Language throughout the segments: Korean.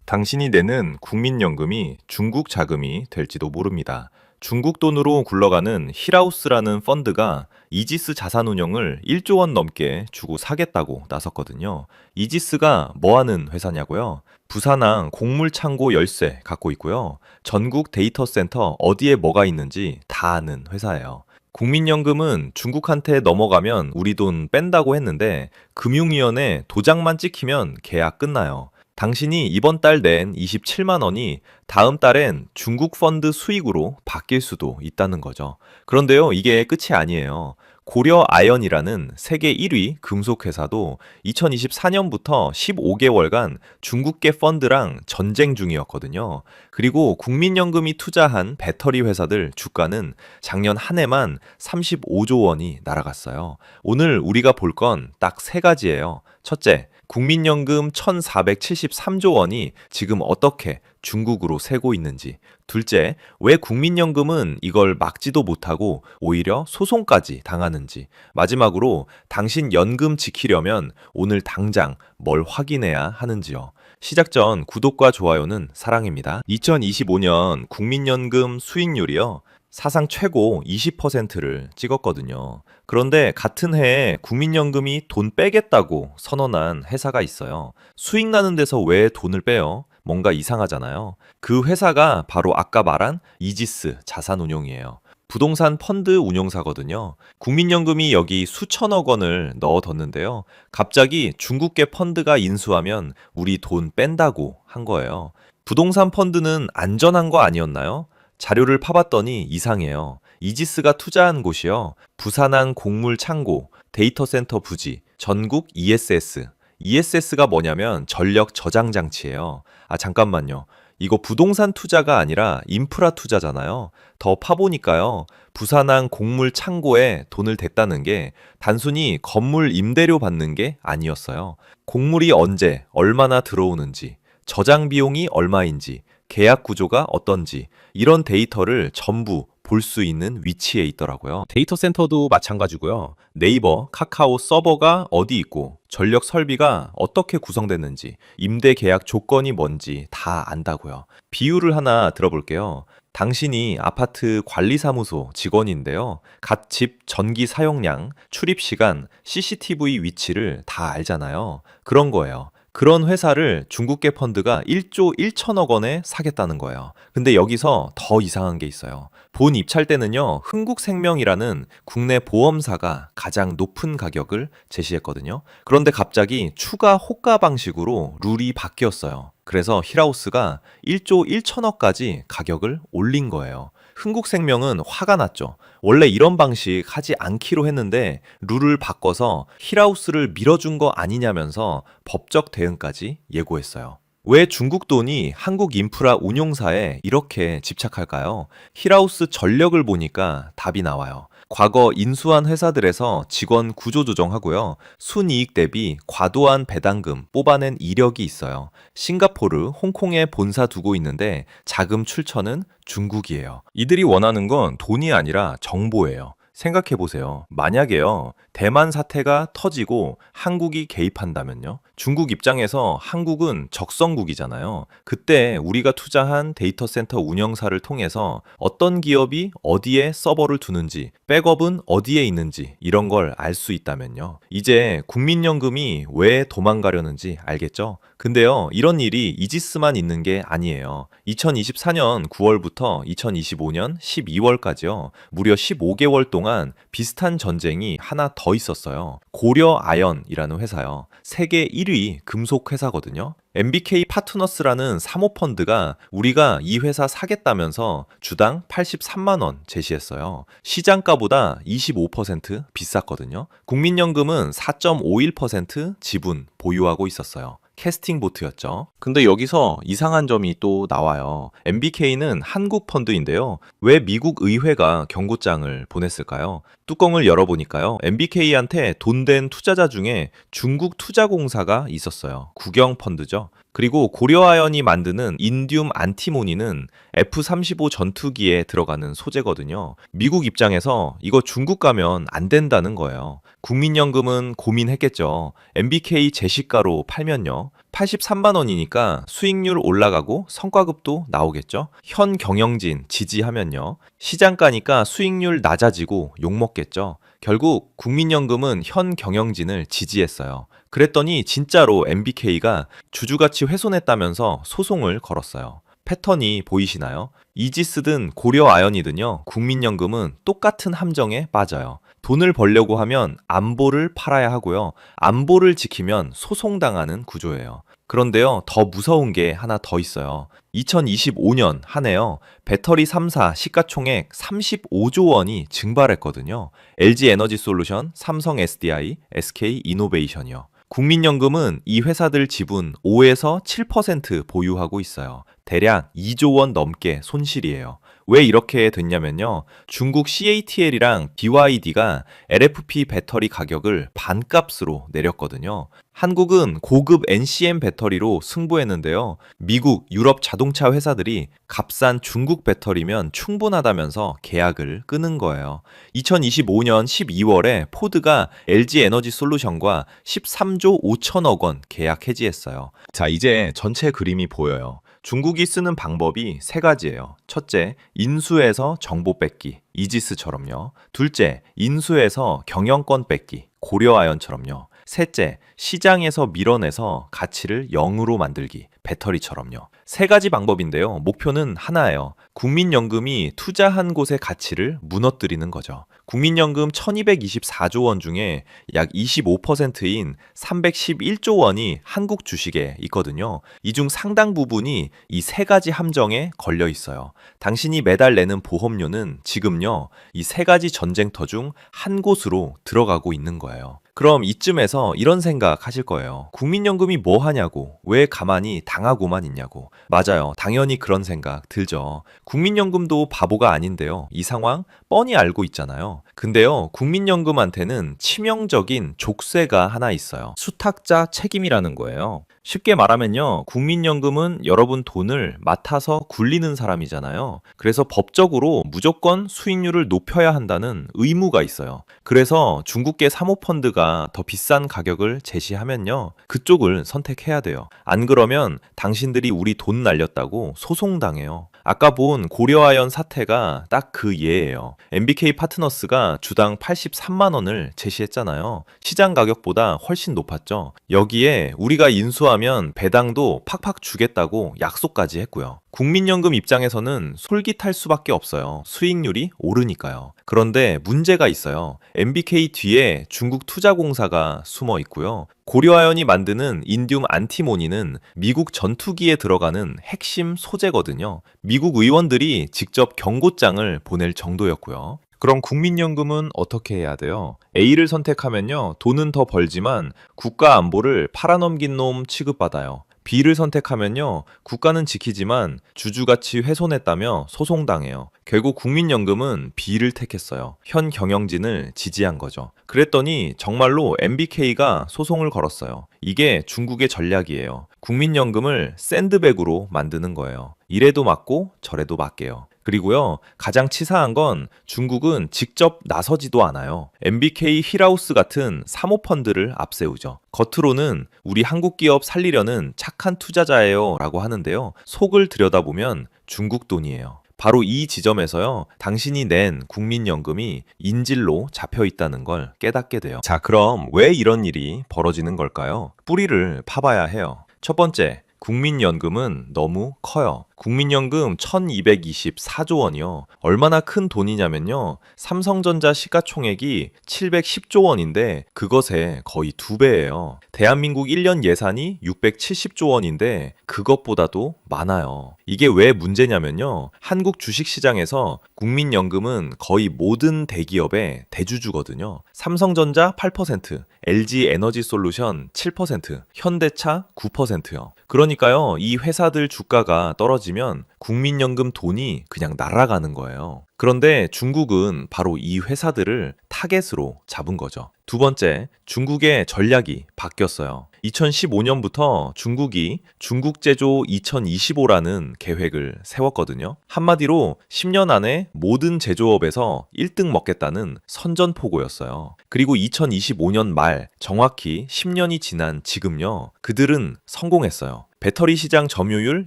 당신이 내는 국민연금이 중국 자금이 될지도 모릅니다. 중국 돈으로 굴러가는 힐하우스라는 펀드가 이지스 자산운용을 1조 원 넘게 주고 사겠다고 나섰거든요. 이지스가 뭐 하는 회사냐고요? 부산항 곡물창고 열쇠 갖고 있고요. 전국 데이터 센터 어디에 뭐가 있는지 다 아는 회사예요. 국민연금은 중국한테 넘어가면 우리 돈 뺀다고 했는데 금융위원회 도장만 찍히면 계약 끝나요. 당신이 이번 달 낸 27만 원이 다음 달엔 중국 펀드 수익으로 바뀔 수도 있다는 거죠. 그런데요, 이게 끝이 아니에요. 고려 아연이라는 세계 1위 금속 회사도 2024년부터 15개월간 중국계 펀드랑 전쟁 중이었거든요. 그리고 국민연금이 투자한 배터리 회사들 주가는 작년 한 해만 35조 원이 날아갔어요. 오늘 우리가 볼 건 딱 세 가지예요. 첫째, 국민연금 1,473조 원이 지금 어떻게 중국으로 새고 있는지. 둘째, 왜 국민연금은 이걸 막지도 못하고 오히려 소송까지 당하는지. 마지막으로 당신 연금 지키려면 오늘 당장 뭘 확인해야 하는지요. 시작 전 구독과 좋아요는 사랑입니다. 2025년 국민연금 수익률이요. 사상 최고 20%를 찍었거든요. 그런데 같은 해에 국민연금이 돈 빼겠다고 선언한 회사가 있어요. 수익 나는 데서 왜 돈을 빼요? 뭔가 이상하잖아요. 그 회사가 바로 아까 말한 이지스 자산운용이에요. 부동산 펀드 운용사거든요. 국민연금이 여기 수천억 원을 넣어뒀는데요. 갑자기 중국계 펀드가 인수하면 우리 돈 뺀다고 한 거예요. 부동산 펀드는 안전한 거 아니었나요? 자료를 파봤더니 이상해요. 이지스가 투자한 곳이요. 부산항 곡물 창고, 데이터 센터 부지, 전국 ESS. ESS가 뭐냐면 전력 저장 장치예요. 아, 잠깐만요. 이거 부동산 투자가 아니라 인프라 투자잖아요. 더 파보니까요. 부산항 곡물 창고에 돈을 댔다는 게 단순히 건물 임대료 받는 게 아니었어요. 곡물이 언제, 얼마나 들어오는지, 저장 비용이 얼마인지, 계약 구조가 어떤지 이런 데이터를 전부 볼 수 있는 위치에 있더라고요. 데이터 센터도 마찬가지고요. 네이버, 카카오 서버가 어디 있고 전력 설비가 어떻게 구성됐는지 임대 계약 조건이 뭔지 다 안다고요. 비유를 하나 들어볼게요. 당신이 아파트 관리사무소 직원인데요. 갓 집 전기 사용량, 출입 시간, CCTV 위치를 다 알잖아요. 그런 거예요. 그런 회사를 중국계 펀드가 1조 1천억 원에 사겠다는 거예요. 근데 여기서 더 이상한 게 있어요. 본 입찰 때는요, 흥국생명이라는 국내 보험사가 가장 높은 가격을 제시했거든요. 그런데 갑자기 추가 호가 방식으로 룰이 바뀌었어요. 그래서 힐하우스가 1조 1천억까지 가격을 올린 거예요. 흥국생명은 화가 났죠. 원래 이런 방식 하지 않기로 했는데 룰을 바꿔서 힐하우스를 밀어준 거 아니냐면서 법적 대응까지 예고했어요. 왜 중국 돈이 한국 인프라 운용사에 이렇게 집착할까요? 힐하우스 전력을 보니까 답이 나와요. 과거 인수한 회사들에서 직원 구조 조정하고요. 순이익 대비 과도한 배당금 뽑아낸 이력이 있어요. 싱가포르, 홍콩에 본사 두고 있는데 자금 출처는 중국이에요. 이들이 원하는 건 돈이 아니라 정보예요. 생각해보세요. 만약에요, 대만 사태가 터지고 한국이 개입한다면요? 중국 입장에서 한국은 적성국이잖아요. 그때 우리가 투자한 데이터 센터 운영사를 통해서 어떤 기업이 어디에 서버를 두는지, 백업은 어디에 있는지 이런 걸 알 수 있다면요. 이제 국민연금이 왜 도망가려는지 알겠죠? 근데요, 이런 일이 이지스만 있는 게 아니에요. 2024년 9월부터 2025년 12월까지요. 무려 15개월 동안 비슷한 전쟁이 하나 더 있었어요. 고려 아연이라는 회사요. 세계 1위 금속 회사거든요. MBK 파트너스라는 사모펀드가 우리가 이 회사 사겠다면서 주당 83만 원 제시했어요. 시장가보다 25% 비쌌거든요. 국민연금은 4.51% 지분 보유하고 있었어요. 캐스팅 보트였죠. 근데 여기서 이상한 점이 또 나와요. MBK는 한국 펀드인데요. 왜 미국 의회가 경고장을 보냈을까요? 뚜껑을 열어보니까요. MBK한테 돈 된 투자자 중에 중국 투자공사가 있었어요. 국영 펀드죠. 그리고 고려아연이 만드는 인듐 안티모니는 F-35 전투기에 들어가는 소재거든요. 미국 입장에서 이거 중국 가면 안 된다는 거예요. 국민연금은 고민했겠죠. MBK 제시가로 팔면요. 83만 원이니까 수익률 올라가고 성과급도 나오겠죠? 현 경영진 지지하면요. 시장가니까 수익률 낮아지고 욕먹겠죠? 결국 국민연금은 현 경영진을 지지했어요. 그랬더니 진짜로 MBK가 주주가치 훼손했다면서 소송을 걸었어요. 패턴이 보이시나요? 이지스든 고려아연이든요. 국민연금은 똑같은 함정에 빠져요. 돈을 벌려고 하면 안보를 팔아야 하고요. 안보를 지키면 소송당하는 구조예요. 그런데요, 더 무서운 게 하나 더 있어요. 2025년 한 해요. 배터리 3사 시가총액 35조 원이 증발했거든요. LG 에너지 솔루션, 삼성 SDI, SK 이노베이션이요. 국민연금은 이 회사들 지분 5에서 7% 보유하고 있어요. 대략 2조 원 넘게 손실이에요. 왜 이렇게 됐냐면요. 중국 CATL이랑 BYD가 LFP 배터리 가격을 반값으로 내렸거든요. 한국은 고급 NCM 배터리로 승부했는데요. 미국, 유럽 자동차 회사들이 값싼 중국 배터리면 충분하다면서 계약을 끊은 거예요. 2025년 12월에 포드가 LG 에너지 솔루션과 13조 5천억 원 계약 해지했어요. 자, 이제 전체 그림이 보여요. 중국이 쓰는 방법이 세 가지예요. 첫째, 인수해서 정보 뺏기, 이지스처럼요. 둘째, 인수해서 경영권 뺏기, 고려아연처럼요. 셋째, 시장에서 밀어내서 가치를 0으로 만들기, 배터리처럼요. 세 가지 방법인데요. 목표는 하나예요. 국민연금이 투자한 곳의 가치를 무너뜨리는 거죠. 국민연금 1224조 원 중에 약 25%인 311조 원이 한국 주식에 있거든요. 이 중 상당 부분이 이 세 가지 함정에 걸려 있어요. 당신이 매달 내는 보험료는 지금요, 이 세 가지 전쟁터 중 한 곳으로 들어가고 있는 거예요. 그럼 이쯤에서 이런 생각 하실 거예요. 국민연금이 뭐 하냐고, 왜 가만히 당하고만 있냐고. 맞아요. 당연히 그런 생각 들죠. 국민연금도 바보가 아닌데요. 이 상황 뻔히 알고 있잖아요. 근데요, 국민연금한테는 치명적인 족쇄가 하나 있어요. 수탁자 책임이라는 거예요. 쉽게 말하면요, 국민연금은 여러분 돈을 맡아서 굴리는 사람이잖아요. 그래서 법적으로 무조건 수익률을 높여야 한다는 의무가 있어요. 그래서 중국계 사모펀드가 더 비싼 가격을 제시하면요, 그쪽을 선택해야 돼요. 안 그러면 당신들이 우리 돈 날렸다고 소송당해요. 아까 본 고려아연 사태가 딱 그 예예요. MBK 파트너스가 주당 83만 원을 제시했잖아요. 시장 가격보다 훨씬 높았죠. 여기에 우리가 인수하면 배당도 팍팍 주겠다고 약속까지 했고요. 국민연금 입장에서는 솔깃할 수밖에 없어요. 수익률이 오르니까요. 그런데 문제가 있어요. MBK 뒤에 중국 투자공사가 숨어 있고요. 고려아연이 만드는 인듐 안티모니는 미국 전투기에 들어가는 핵심 소재거든요. 미국 의원들이 직접 경고장을 보낼 정도였고요. 그럼 국민연금은 어떻게 해야 돼요? A를 선택하면요, 돈은 더 벌지만 국가 안보를 팔아넘긴 놈 취급받아요. B를 선택하면요, 국가는 지키지만 주주가치 훼손했다며 소송당해요. 결국 국민연금은 B를 택했어요. 현 경영진을 지지한 거죠. 그랬더니 정말로 MBK가 소송을 걸었어요. 이게 중국의 전략이에요. 국민연금을 샌드백으로 만드는 거예요. 이래도 맞고 저래도 맞게요. 그리고요, 가장 치사한 건 중국은 직접 나서지도 않아요. MBK 힐하우스 같은 사모펀드를 앞세우죠. 겉으로는 우리 한국 기업 살리려는 착한 투자자예요 라고 하는데요. 속을 들여다보면 중국 돈이에요. 바로 이 지점에서요, 당신이 낸 국민연금이 인질로 잡혀 있다는 걸 깨닫게 돼요. 자, 그럼 왜 이런 일이 벌어지는 걸까요? 뿌리를 파봐야 해요. 첫 번째, 국민연금은 너무 커요. 국민연금 1224조 원이요. 얼마나 큰 돈이냐면요, 삼성전자 시가총액이 710조 원인데 그것의 거의 2배예요. 대한민국 1년 예산이 670조 원인데 그것보다도 많아요. 이게 왜 문제냐면요, 한국 주식시장에서 국민연금은 거의 모든 대기업의 대주주거든요. 삼성전자 8%, LG 에너지 솔루션 7%, 현대차 9%요. 그러니까요, 이 회사들 주가가 떨어지면 국민연금 돈이 그냥 날아가는 거예요. 그런데 중국은 바로 이 회사들을 타겟으로 잡은 거죠. 두 번째, 중국의 전략이 바뀌었어요. 2015년부터 중국이 중국 제조 2025라는 계획을 세웠거든요. 한마디로 10년 안에 모든 제조업에서 1등 먹겠다는 선전포고였어요. 그리고 2025년 말, 정확히 10년이 지난 지금요, 그들은 성공했어요. 배터리 시장 점유율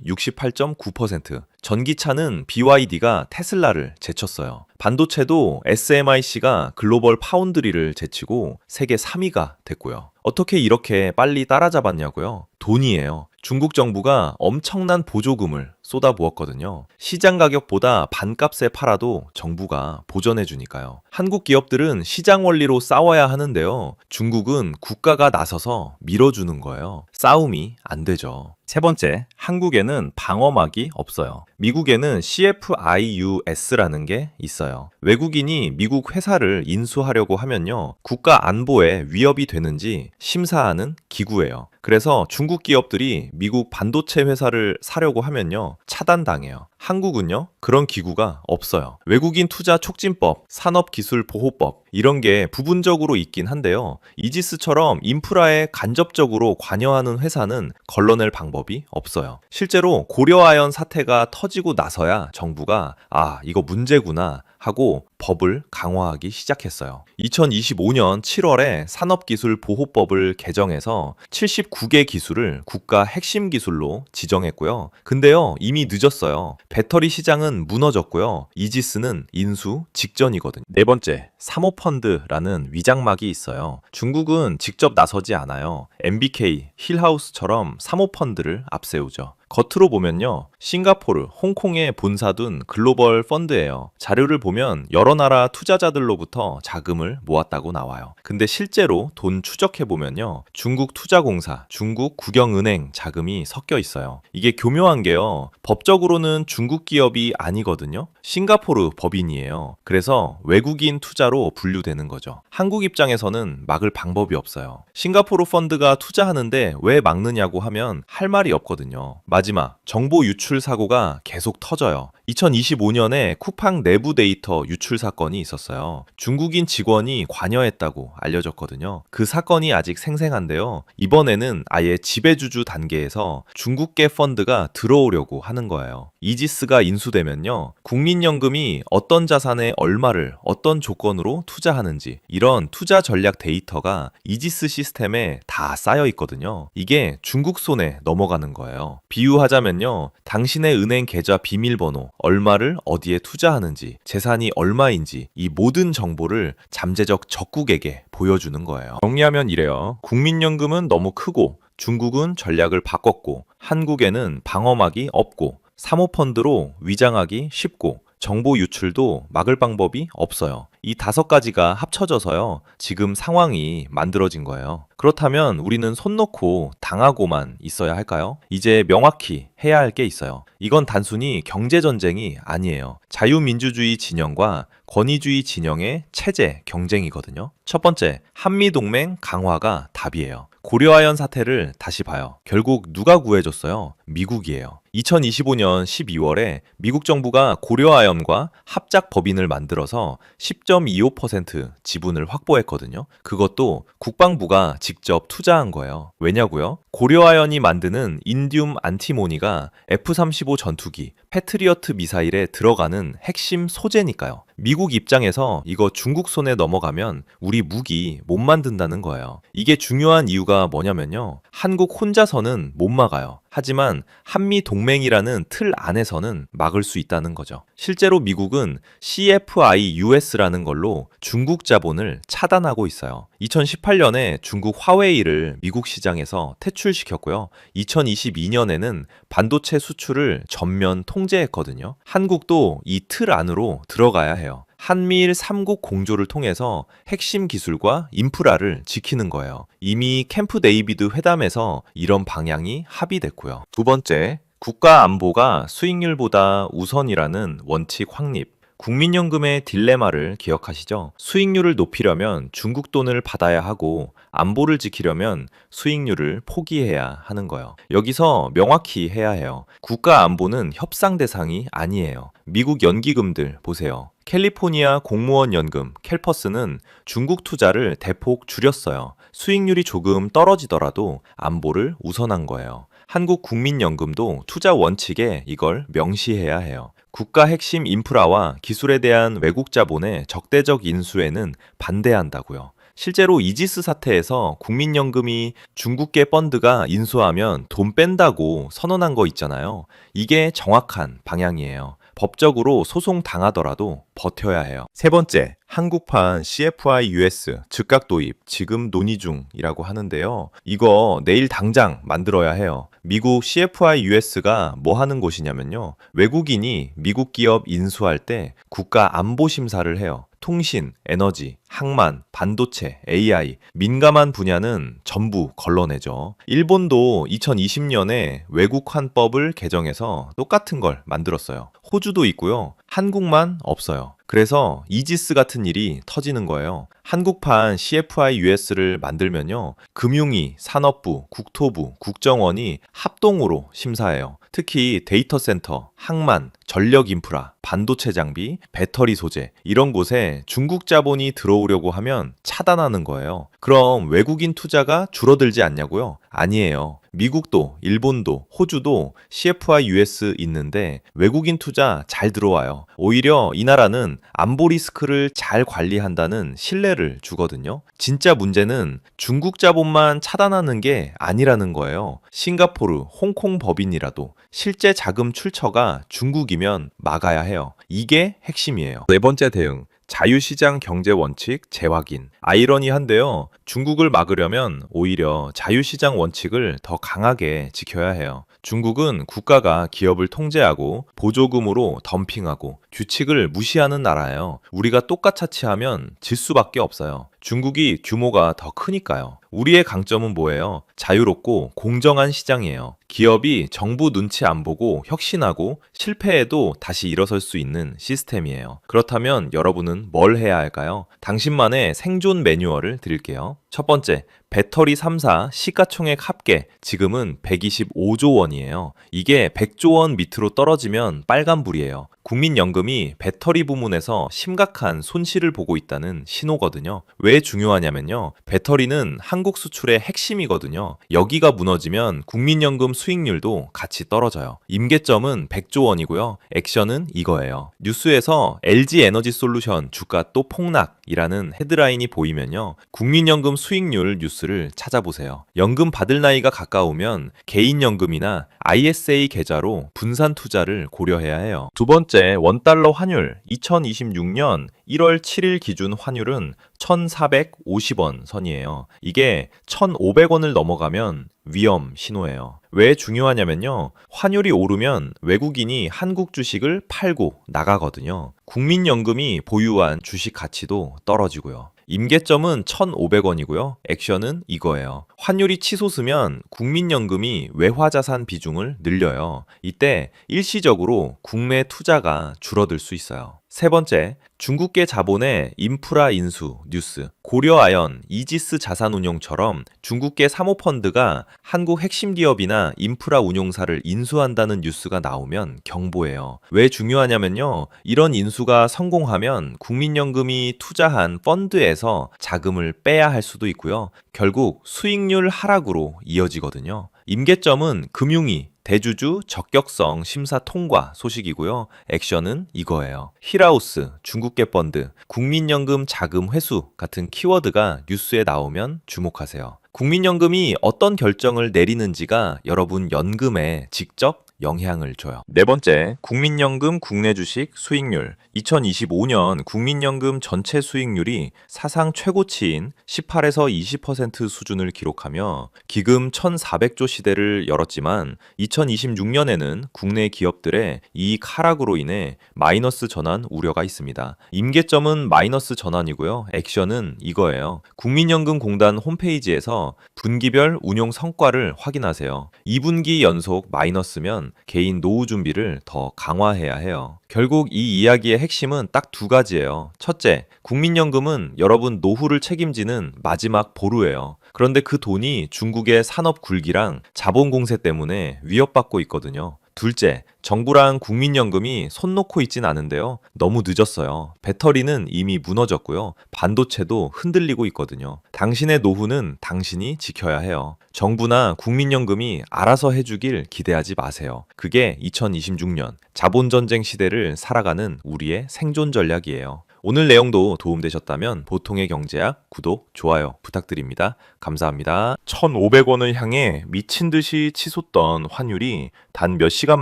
68.9%, 전기차는 BYD가 테슬라를 제쳤어요. 반도체도 SMIC가 글로벌 파운드리를 제치고 세계 3위가 됐고요. 어떻게 이렇게 빨리 따라잡았냐고요? 돈이에요. 중국 정부가 엄청난 보조금을 쏟아부었거든요. 시장 가격보다 반값에 팔아도 정부가 보전해 주니까요. 한국 기업들은 시장 원리로 싸워야 하는데요. 중국은 국가가 나서서 밀어주는 거예요. 싸움이 안 되죠. 세 번째, 한국에는 방어막이 없어요. 미국에는 CFIUS라는 게 있어요. 외국인이 미국 회사를 인수하려고 하면요, 국가 안보에 위협이 되는지 심사하는 기구예요. 그래서 중국 기업들이 미국 반도체 회사를 사려고 하면요, 차단당해요. 한국은요, 그런 기구가 없어요. 외국인 투자 촉진법, 산업기술보호법, 이런 게 부분적으로 있긴 한데요. 이지스처럼 인프라에 간접적으로 관여하는 회사는 걸러낼 방법이 없어요. 실제로 고려아연 사태가 터지고 나서야 정부가 이거 문제구나 하고 법을 강화하기 시작했어요. 2025년 7월에 산업기술보호법을 개정해서 79개 기술을 국가 핵심 기술로 지정했고요. 근데요, 이미 늦었어요. 배터리 시장은 무너졌고요. 이지스는 인수 직전이거든요. 네 번째, 사모펀드라는 위장막이 있어요. 중국은 직접 나서지 않아요. MBK, 힐하우스처럼 사모펀드를 앞세우죠. 겉으로 보면요, 싱가포르, 홍콩에 본사둔 글로벌 펀드예요. 자료를 보면 여러 나라 투자자들로부터 자금을 모았다고 나와요. 근데 실제로 돈 추적해보면요, 중국 투자공사, 중국 국영은행 자금이 섞여 있어요. 이게 교묘한 게요, 법적으로는 중국 기업이 아니거든요. 싱가포르 법인이에요. 그래서 외국인 투자로 분류되는 거죠. 한국 입장에서는 막을 방법이 없어요. 싱가포르 펀드가 투자하는데 왜 막느냐고 하면 할 말이 없거든요. 마지막, 정보 유출 사고가 계속 터져요. 2025년에 쿠팡 내부 데이터 유출 사건이 있었어요. 중국인 직원이 관여했다고 알려졌거든요. 그 사건이 아직 생생한데요. 이번에는 아예 지배주주 단계에서 중국계 펀드가 들어오려고 하는 거예요. 이지스가 인수되면요, 국민연금이 어떤 자산에 얼마를 어떤 조건으로 투자하는지, 이런 투자 전략 데이터가 이지스 시스템에 다 쌓여 있거든요. 이게 중국 손에 넘어가는 거예요. 비유하자면요, 당신의 은행 계좌 비밀번호, 얼마를 어디에 투자하는지, 재산이 얼마인지, 이 모든 정보를 잠재적 적국에게 보여주는 거예요. 정리하면 이래요. 국민연금은 너무 크고, 중국은 전략을 바꿨고, 한국에는 방어막이 없고, 사모펀드로 위장하기 쉽고, 정보 유출도 막을 방법이 없어요. 이 5가지가 합쳐져서요, 지금 상황이 만들어진 거예요. 그렇다면 우리는 손 놓고 당하고만 있어야 할까요? 이제 명확히 해야 할 게 있어요. 이건 단순히 경제전쟁이 아니에요. 자유민주주의 진영과 권위주의 진영의 체제 경쟁이거든요. 첫 번째, 한미동맹 강화가 답이에요. 고려아연 사태를 다시 봐요. 결국 누가 구해줬어요? 미국이에요. 2025년 12월에 미국 정부가 고려아연과 합작 법인을 만들어서 10.25% 지분을 확보했거든요. 그것도 국방부가 직접 투자한 거예요. 왜냐고요? 고려아연이 만드는 인듐 안티모니가 F-35 전투기, 패트리어트 미사일에 들어가는 핵심 소재니까요. 미국 입장에서 이거 중국 손에 넘어가면 우리 무기 못 만든다는 거예요. 이게 중요한 이유가 뭐냐면요, 한국 혼자서는 못 막아요. 하지만 한미 동맹이라는 틀 안에서는 막을 수 있다는 거죠. 실제로 미국은 CFIUS라는 걸로 중국 자본을 차단하고 있어요. 2018년에 중국 화웨이를 미국 시장에서 퇴출시켰고요. 2022년에는 반도체 수출을 전면 통제했거든요. 한국도 이 틀 안으로 들어가야 해요. 한미일 3국 공조를 통해서 핵심 기술과 인프라를 지키는 거예요. 이미 캠프 데이비드 회담에서 이런 방향이 합의됐고요. 두 번째, 국가 안보가 수익률보다 우선이라는 원칙 확립. 국민연금의 딜레마를 기억하시죠? 수익률을 높이려면 중국 돈을 받아야 하고 안보를 지키려면 수익률을 포기해야 하는 거예요. 여기서 명확히 해야 해요. 국가 안보는 협상 대상이 아니에요. 미국 연기금들 보세요. 캘리포니아 공무원 연금 캘퍼스는 중국 투자를 대폭 줄였어요. 수익률이 조금 떨어지더라도 안보를 우선한 거예요. 한국 국민연금도 투자 원칙에 이걸 명시해야 해요. 국가 핵심 인프라와 기술에 대한 외국 자본의 적대적 인수에는 반대한다고요. 실제로 이지스 사태에서 국민연금이 중국계 펀드가 인수하면 돈 뺀다고 선언한 거 있잖아요. 이게 정확한 방향이에요. 법적으로 소송 당하더라도 버텨야 해요. 세 번째, 한국판 CFI US 즉각 도입 지금 논의 중이라고 하는데요. 이거 내일 당장 만들어야 해요. 미국 CFI US가 뭐 하는 곳이냐면요. 외국인이 미국 기업 인수할 때 국가 안보 심사를 해요. 통신, 에너지, 항만, 반도체, AI, 민감한 분야는 전부 걸러내죠. 일본도 2020년에 외국 환법을 개정해서 똑같은 걸 만들었어요. 호주도 있고요. 한국만 없어요. 그래서 이지스 같은 일이 터지는 거예요. 한국판 CFI US를 만들면요. 금융위, 산업부, 국토부, 국정원이 합동으로 심사해요. 특히 데이터 센터, 항만, 전력 인프라, 반도체 장비, 배터리 소재 이런 곳에 중국 자본이 들어오려고 하면 차단하는 거예요. 그럼 외국인 투자가 줄어들지 않냐고요? 아니에요. 미국도, 일본도, 호주도 CFI US 있는데 외국인 투자 잘 들어와요. 오히려 이 나라는 안보 리스크를 잘 관리한다는 신뢰를 주거든요. 진짜 문제는 중국 자본만 차단하는 게 아니라는 거예요. 싱가포르, 홍콩 법인이라도 실제 자금 출처가 중국이면 막아야 해요. 이게 핵심이에요. 네 번째 대응. 자유시장 경제 원칙 재확인. 아이러니한데요. 중국을 막으려면 오히려 자유시장 원칙을 더 강하게 지켜야 해요. 중국은 국가가 기업을 통제하고 보조금으로 덤핑하고 규칙을 무시하는 나라예요. 우리가 똑같이 하면 질 수밖에 없어요. 중국이 규모가 더 크니까요. 우리의 강점은 뭐예요? 자유롭고 공정한 시장이에요. 기업이 정부 눈치 안 보고 혁신하고 실패해도 다시 일어설 수 있는 시스템이에요. 그렇다면 여러분은 뭘 해야 할까요? 당신만의 생존 매뉴얼을 드릴게요. 첫 번째, 배터리 3사 시가총액 합계 지금은 125조 원이에요. 이게 100조 원 밑으로 떨어지면 빨간불이에요. 국민연금이 배터리 부문에서 심각한 손실을 보고 있다는 신호거든요. 왜 중요하냐면요. 배터리는 한국 수출의 핵심이거든요. 여기가 무너지면 국민연금 수익률도 같이 떨어져요. 임계점은 100조 원이고요. 액션은 이거예요. 뉴스에서 LG에너지솔루션 주가 또 폭락이라는 헤드라인이 보이면요. 국민연금 수익률 뉴스를 찾아보세요. 연금 받을 나이가 가까우면 개인연금이나 ISA 계좌로 분산 투자를 고려해야 해요. 두 번째, 원달러 환율. 2026년 1월 7일 기준 환율은 1,450원 선이에요. 이게 1,500원을 넘어가면 위험 신호예요. 왜 중요하냐면요. 환율이 오르면 외국인이 한국 주식을 팔고 나가거든요. 국민연금이 보유한 주식 가치도 떨어지고요. 임계점은 1,500원이고요. 액션은 이거예요. 환율이 치솟으면 국민연금이 외화자산 비중을 늘려요. 이때 일시적으로 국내 투자가 줄어들 수 있어요. 세 번째, 중국계 자본의 인프라 인수 뉴스. 고려아연, 이지스 자산운용처럼 중국계 사모펀드가 한국 핵심 기업이나 인프라 운용사를 인수한다는 뉴스가 나오면 경보예요. 왜 중요하냐면요. 이런 인수가 성공하면 국민연금이 투자한 펀드에서 자금을 빼야 할 수도 있고요. 결국 수익률 하락으로 이어지거든요. 임계점은 금융위, 대주주 적격성 심사 통과 소식이고요. 액션은 이거예요. 힐하우스, 중국계 펀드, 국민연금 자금 회수 같은 키워드가 뉴스에 나오면 주목하세요. 국민연금이 어떤 결정을 내리는지가 여러분 연금에 직접 영향을 줘요. 네 번째, 국민연금 국내 주식 수익률. 2025년 국민연금 전체 수익률이 사상 최고치인 18에서 20% 수준을 기록하며 기금 1,400조 시대를 열었지만 2026년에는 국내 기업들의 이익 하락으로 인해 마이너스 전환 우려가 있습니다. 임계점은 마이너스 전환이고요. 액션은 이거예요. 국민연금공단 홈페이지에서 분기별 운용 성과를 확인하세요. 2분기 연속 마이너스면 있지만 개인 노후 준비를 더 강화해야 해요. 결국 이 이야기의 핵심은 딱 두 가지예요. 첫째, 국민연금은 여러분 노후를 책임지는 마지막 보루예요. 그런데 그 돈이 중국의 산업 굴기랑 자본 공세 때문에 위협받고 있거든요. 둘째, 정부랑 국민연금이 손 놓고 있진 않은데요. 너무 늦었어요. 배터리는 이미 무너졌고요. 반도체도 흔들리고 있거든요. 당신의 노후는 당신이 지켜야 해요. 정부나 국민연금이 알아서 해주길 기대하지 마세요. 그게 2026년 자본전쟁 시대를 살아가는 우리의 생존 전략이에요. 오늘 내용도 도움되셨다면 보통의 경제학 구독, 좋아요 부탁드립니다. 감사합니다. 1,500원을 향해 미친 듯이 치솟던 환율이 단 몇 시간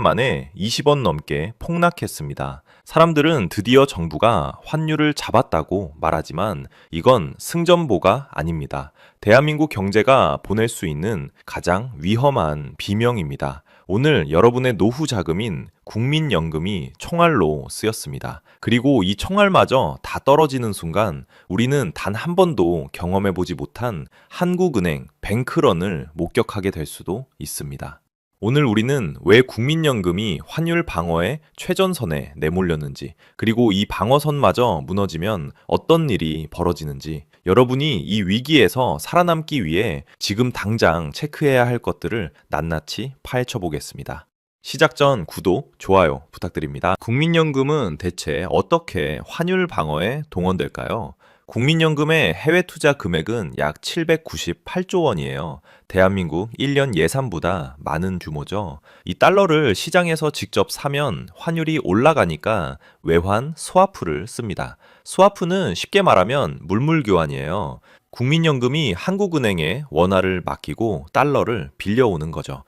만에 20원 넘게 폭락했습니다. 사람들은 드디어 정부가 환율을 잡았다고 말하지만 이건 승전보가 아닙니다. 대한민국 경제가 보낼 수 있는 가장 위험한 비명입니다. 오늘 여러분의 노후 자금인 국민연금이 총알로 쓰였습니다. 그리고 이 총알마저 다 떨어지는 순간 우리는 단 한 번도 경험해보지 못한 한국은행 뱅크런을 목격하게 될 수도 있습니다. 오늘 우리는 왜 국민연금이 환율 방어의 최전선에 내몰렸는지, 그리고 이 방어선마저 무너지면 어떤 일이 벌어지는지, 여러분이 이 위기에서 살아남기 위해 지금 당장 체크해야 할 것들을 낱낱이 파헤쳐 보겠습니다. 시작 전 구독, 좋아요 부탁드립니다. 국민연금은 대체 어떻게 환율 방어에 동원될까요? 국민연금의 해외 투자 금액은 약 798조 원이에요. 대한민국 1년 예산보다 많은 규모죠. 이 달러를 시장에서 직접 사면 환율이 올라가니까 외환 스와프를 씁니다. 스와프는 쉽게 말하면 물물 교환이에요. 국민연금이 한국은행에 원화를 맡기고 달러를 빌려오는 거죠.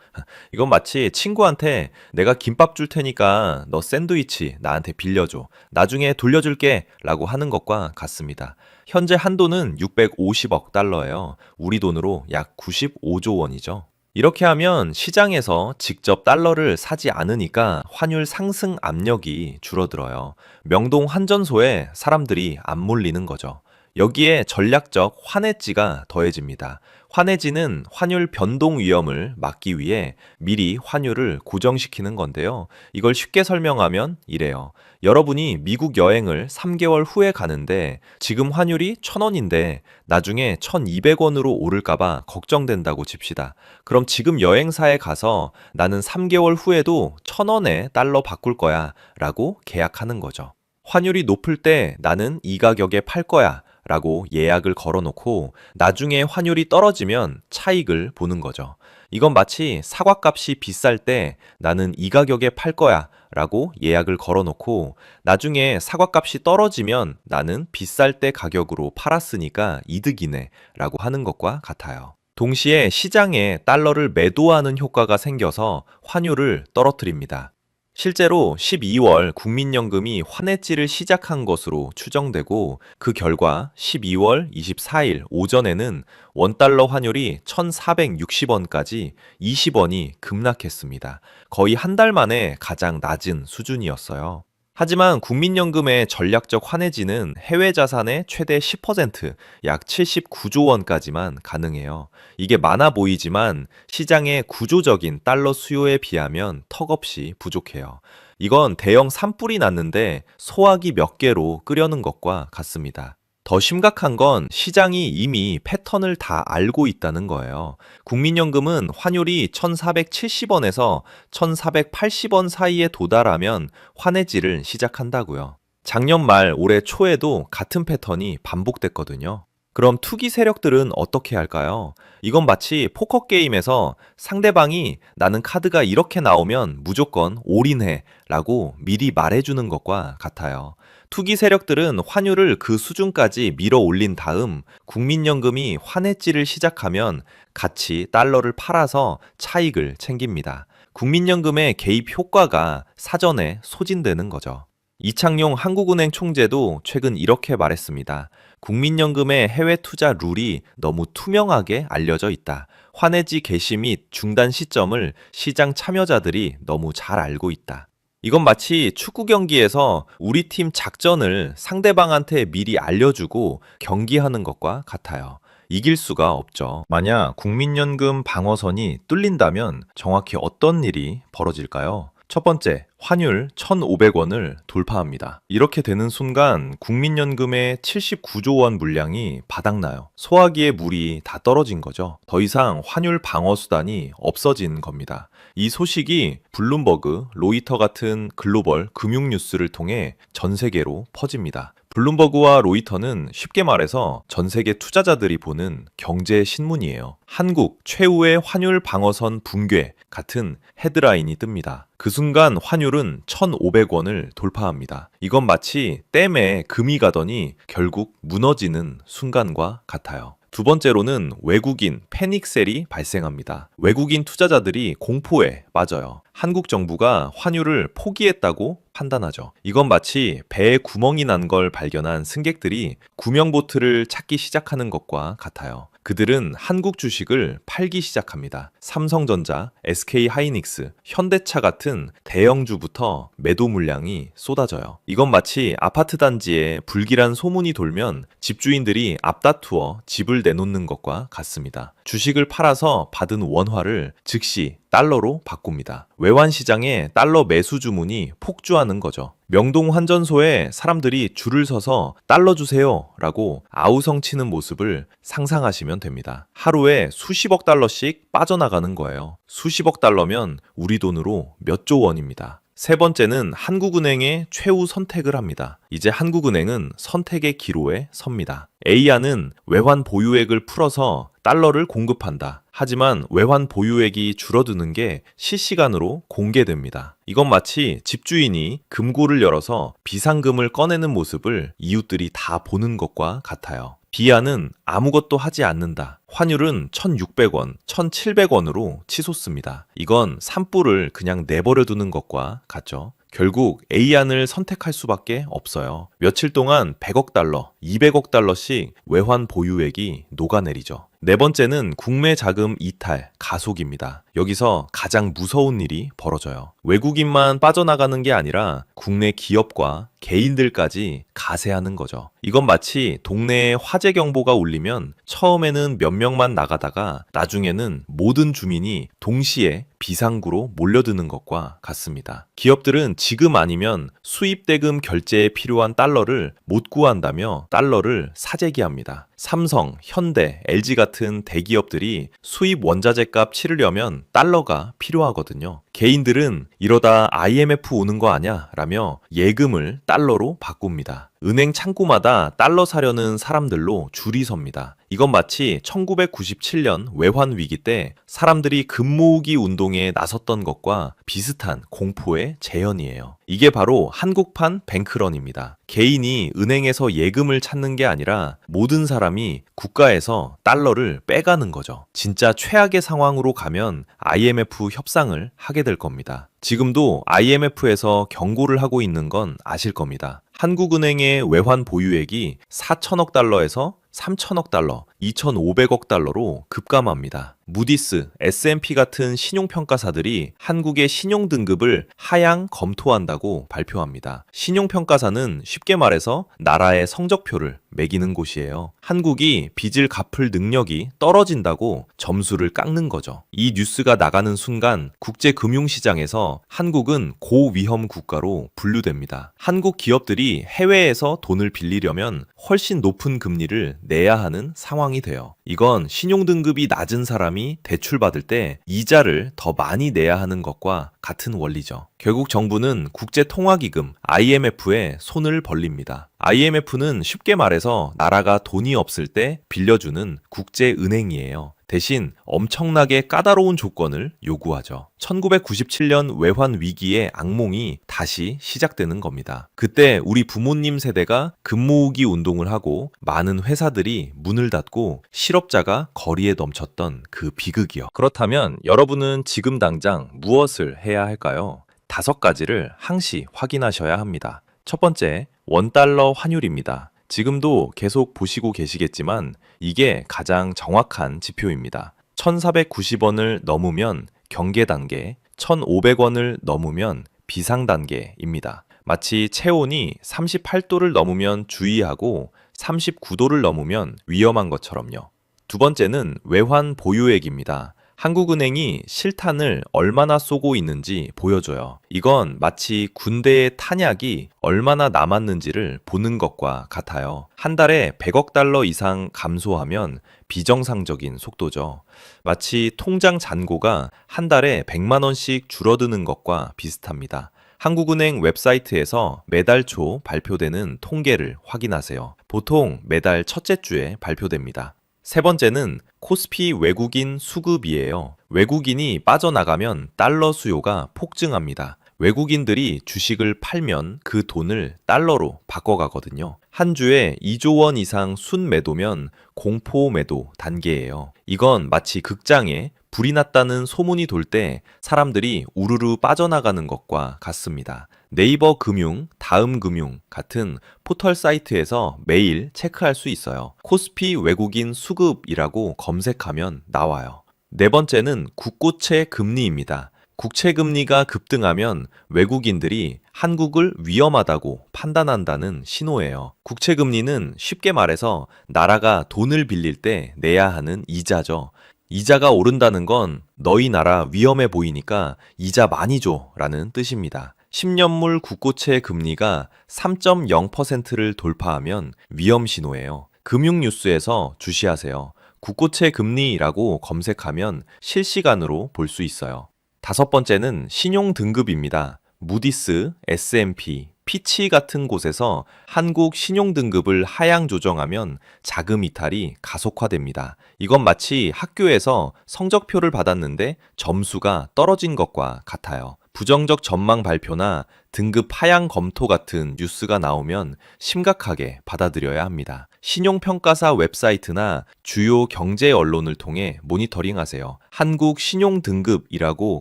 이건 마치 친구한테 내가 김밥 줄 테니까 너 샌드위치 나한테 빌려줘. 나중에 돌려줄게 라고 하는 것과 같습니다. 현재 한도는 650억 달러예요. 우리 돈으로 약 95조 원이죠. 이렇게 하면 시장에서 직접 달러를 사지 않으니까 환율 상승 압력이 줄어들어요. 명동 환전소에 사람들이 안 몰리는 거죠. 여기에 전략적 환해지가 더해집니다. 환해지는 환율 변동 위험을 막기 위해 미리 환율을 고정시키는 건데요. 이걸 쉽게 설명하면 이래요. 여러분이 미국 여행을 3개월 후에 가는데 지금 환율이 1,000원인데 나중에 1,200원으로 오를까봐 걱정된다고 칩시다. 그럼 지금 여행사에 가서 나는 3개월 후에도 1,000원에 달러 바꿀 거야 라고 계약하는 거죠. 환율이 높을 때 나는 이 가격에 팔 거야 라고 예약을 걸어놓고 나중에 환율이 떨어지면 차익을 보는 거죠. 이건 마치 사과값이 비쌀 때 나는 이 가격에 팔 거야 라고 예약을 걸어놓고 나중에 사과값이 떨어지면 나는 비쌀 때 가격으로 팔았으니까 이득이네 라고 하는 것과 같아요. 동시에 시장에 달러를 매도하는 효과가 생겨서 환율을 떨어뜨립니다. 실제로 12월 국민연금이 환해지를 시작한 것으로 추정되고 그 결과 12월 24일 오전에는 원달러 환율이 1,460원까지 20원이 급락했습니다. 거의 한 달 만에 가장 낮은 수준이었어요. 하지만 국민연금의 전략적 환해지는 해외 자산의 최대 10%, 약 79조 원까지만 가능해요. 이게 많아 보이지만 시장의 구조적인 달러 수요에 비하면 턱없이 부족해요. 이건 대형 산불이 났는데 소화기 몇 개로 끄려는 것과 같습니다. 더 심각한 건 시장이 이미 패턴을 다 알고 있다는 거예요. 국민연금은 환율이 1,470원에서 1,480원 사이에 도달하면 환해지를 시작한다고요. 작년 말 올해 초에도 같은 패턴이 반복됐거든요. 그럼 투기 세력들은 어떻게 할까요? 이건 마치 포커 게임에서 상대방이 나는 카드가 이렇게 나오면 무조건 올인해 라고 미리 말해주는 것과 같아요. 투기 세력들은 환율을 그 수준까지 밀어 올린 다음 국민연금이 환해지를 시작하면 같이 달러를 팔아서 차익을 챙깁니다. 국민연금의 개입 효과가 사전에 소진되는 거죠. 이창용 한국은행 총재도 최근 이렇게 말했습니다. 국민연금의 해외 투자 룰이 너무 투명하게 알려져 있다. 환해지 개시 및 중단 시점을 시장 참여자들이 너무 잘 알고 있다. 이건 마치 축구 경기에서 우리 팀 작전을 상대방한테 미리 알려주고 경기하는 것과 같아요. 이길 수가 없죠. 만약 국민연금 방어선이 뚫린다면 정확히 어떤 일이 벌어질까요? 첫 번째, 환율 1,500원을 돌파합니다. 이렇게 되는 순간 국민연금의 79조 원 물량이 바닥나요. 소화기의 물이 다 떨어진 거죠. 더 이상 환율 방어 수단이 없어진 겁니다. 이 소식이 블룸버그, 로이터 같은 글로벌 금융 뉴스를 통해 전 세계로 퍼집니다. 블룸버그와 로이터는 쉽게 말해서 전 세계 투자자들이 보는 경제 신문이에요. 한국 최후의 환율 방어선 붕괴 같은 헤드라인이 뜹니다. 그 순간 환율은 1,500원을 돌파합니다. 이건 마치 댐에 금이 가더니 결국 무너지는 순간과 같아요. 두 번째로는 외국인 패닉셀이 발생합니다. 외국인 투자자들이 공포에 빠져요. 한국 정부가 환율을 포기했다고 판단하죠. 이건 마치 배에 구멍이 난 걸 발견한 승객들이 구명보트를 찾기 시작하는 것과 같아요. 그들은 한국 주식을 팔기 시작합니다. 삼성전자, SK하이닉스, 현대차 같은 대형주부터 매도 물량이 쏟아져요. 이건 마치 아파트 단지에 불길한 소문이 돌면 집주인들이 앞다투어 집을 내놓는 것과 같습니다. 주식을 팔아서 받은 원화를 즉시 달러로 바꿉니다. 외환시장에 달러 매수 주문이 폭주하는 거죠. 명동 환전소에 사람들이 줄을 서서 달러 주세요 라고 아우성치는 모습을 상상하시면 됩니다. 하루에 수십억 달러씩 빠져나가는 거예요. 수십억 달러면 우리 돈으로 몇 조 원입니다. 세 번째는 한국은행의 최후 선택을 합니다. 이제 한국은행은 선택의 기로에 섭니다. A안은 외환 보유액을 풀어서 달러를 공급한다. 하지만 외환 보유액이 줄어드는 게 실시간으로 공개됩니다. 이건 마치 집주인이 금고를 열어서 비상금을 꺼내는 모습을 이웃들이 다 보는 것과 같아요. B안은 아무것도 하지 않는다. 환율은 1,600원, 1,700원으로 치솟습니다. 이건 산불을 그냥 내버려 두는 것과 같죠. 결국 A안을 선택할 수밖에 없어요. 며칠 동안 100억 달러, 200억 달러씩 외환 보유액이 녹아내리죠. 네 번째는 국내 자금 이탈, 가속입니다. 여기서 가장 무서운 일이 벌어져요. 외국인만 빠져나가는 게 아니라 국내 기업과 개인들까지 가세하는 거죠. 이건 마치 동네에 화재 경보가 울리면 처음에는 몇 명만 나가다가 나중에는 모든 주민이 동시에 비상구로 몰려드는 것과 같습니다. 기업들은 지금 아니면 수입 대금 결제에 필요한 달러를 못 구한다며 달러를 사재기합니다. 삼성, 현대, LG 같은 대기업들이 수입 원자재 값 치르려면 달러가 필요하거든요. 개인들은 이러다 IMF 오는 거 아냐? 라며 예금을 달러로 바꿉니다. 은행 창구마다 달러 사려는 사람들로 줄이 섭니다. 이건 마치 1997년 외환 위기 때 사람들이 금 모으기 운동에 나섰던 것과 비슷한 공포의 재현이에요. 이게 바로 한국판 뱅크런입니다. 개인이 은행에서 예금을 찾는 게 아니라 모든 사람이 국가에서 달러를 빼가는 거죠. 진짜 최악의 상황으로 가면 IMF 협상을 하게 될 겁니다. 지금도 IMF에서 경고를 하고 있는 건 아실 겁니다. 한국은행의 외환 보유액이 4천억 달러에서 3천억 달러, 2,500억 달러로 급감합니다. 무디스, S&P 같은 신용평가사들이 한국의 신용등급을 하향 검토한다고 발표합니다. 신용평가사는 쉽게 말해서 나라의 성적표를 매기는 곳이에요. 한국이 빚을 갚을 능력이 떨어진다고 점수를 깎는 거죠. 이 뉴스가 나가는 순간 국제금융시장에서 한국은 고위험 국가로 분류됩니다. 한국 기업들이 해외에서 돈을 빌리려면 훨씬 높은 금리를 내야 하는 상황이 돼요. 이건 신용등급이 낮은 사람이 대출받을 때 이자를 더 많이 내야 하는 것과 같은 원리죠. 결국 정부는 국제통화기금 IMF에 손을 벌립니다. IMF는 쉽게 말해서 나라가 돈이 없을 때 빌려주는 국제은행이에요. 대신 엄청나게 까다로운 조건을 요구하죠. 1997년 외환 위기의 악몽이 다시 시작되는 겁니다. 그때 우리 부모님 세대가 금 모으기 운동을 하고 많은 회사들이 문을 닫고 실업자가 거리에 넘쳤던 그 비극이요. 그렇다면 여러분은 지금 당장 무엇을 해야 할까요? 5가지를 항시 확인하셔야 합니다. 첫 번째, 원달러 환율입니다. 지금도 계속 보시고 계시겠지만 이게 가장 정확한 지표입니다. 1,490원을 넘으면 경계 단계, 1,500원을 넘으면 비상 단계입니다. 마치 체온이 38도를 넘으면 주의하고 39도를 넘으면 위험한 것처럼요. 두 번째는 외환 보유액입니다. 한국은행이 실탄을 얼마나 쏘고 있는지 보여줘요. 이건 마치 군대의 탄약이 얼마나 남았는지를 보는 것과 같아요. 한 달에 100억 달러 이상 감소하면 비정상적인 속도죠. 마치 통장 잔고가 한 달에 100만 원씩 줄어드는 것과 비슷합니다. 한국은행 웹사이트에서 매달 초 발표되는 통계를 확인하세요. 보통 매달 첫째 주에 발표됩니다. 세 번째는 코스피 외국인 수급이에요. 외국인이 빠져나가면 달러 수요가 폭증합니다. 외국인들이 주식을 팔면 그 돈을 달러로 바꿔가거든요. 한 주에 2조 원 이상 순매도면 공포 매도 단계예요. 이건 마치 극장에 불이 났다는 소문이 돌 때 사람들이 우르르 빠져나가는 것과 같습니다. 네이버 금융, 다음 금융 같은 포털 사이트에서 매일 체크할 수 있어요. 코스피 외국인 수급이라고 검색하면 나와요. 네 번째는 국고채 금리입니다. 국채 금리가 급등하면 외국인들이 한국을 위험하다고 판단한다는 신호예요. 국채 금리는 쉽게 말해서 나라가 돈을 빌릴 때 내야 하는 이자죠. 이자가 오른다는 건 너희 나라 위험해 보이니까 이자 많이 줘 라는 뜻입니다. 10년물 국고채 금리가 3.0%를 돌파하면 위험 신호예요. 금융뉴스에서 주시하세요. 국고채 금리라고 검색하면 실시간으로 볼 수 있어요. 다섯 번째는 신용 등급입니다. 무디스, S&P, 피치 같은 곳에서 한국 신용 등급을 하향 조정하면 자금 이탈이 가속화됩니다. 이건 마치 학교에서 성적표를 받았는데 점수가 떨어진 것과 같아요. 부정적 전망 발표나 등급 하향 검토 같은 뉴스가 나오면 심각하게 받아들여야 합니다. 신용평가사 웹사이트나 주요 경제 언론을 통해 모니터링하세요. 한국 신용등급이라고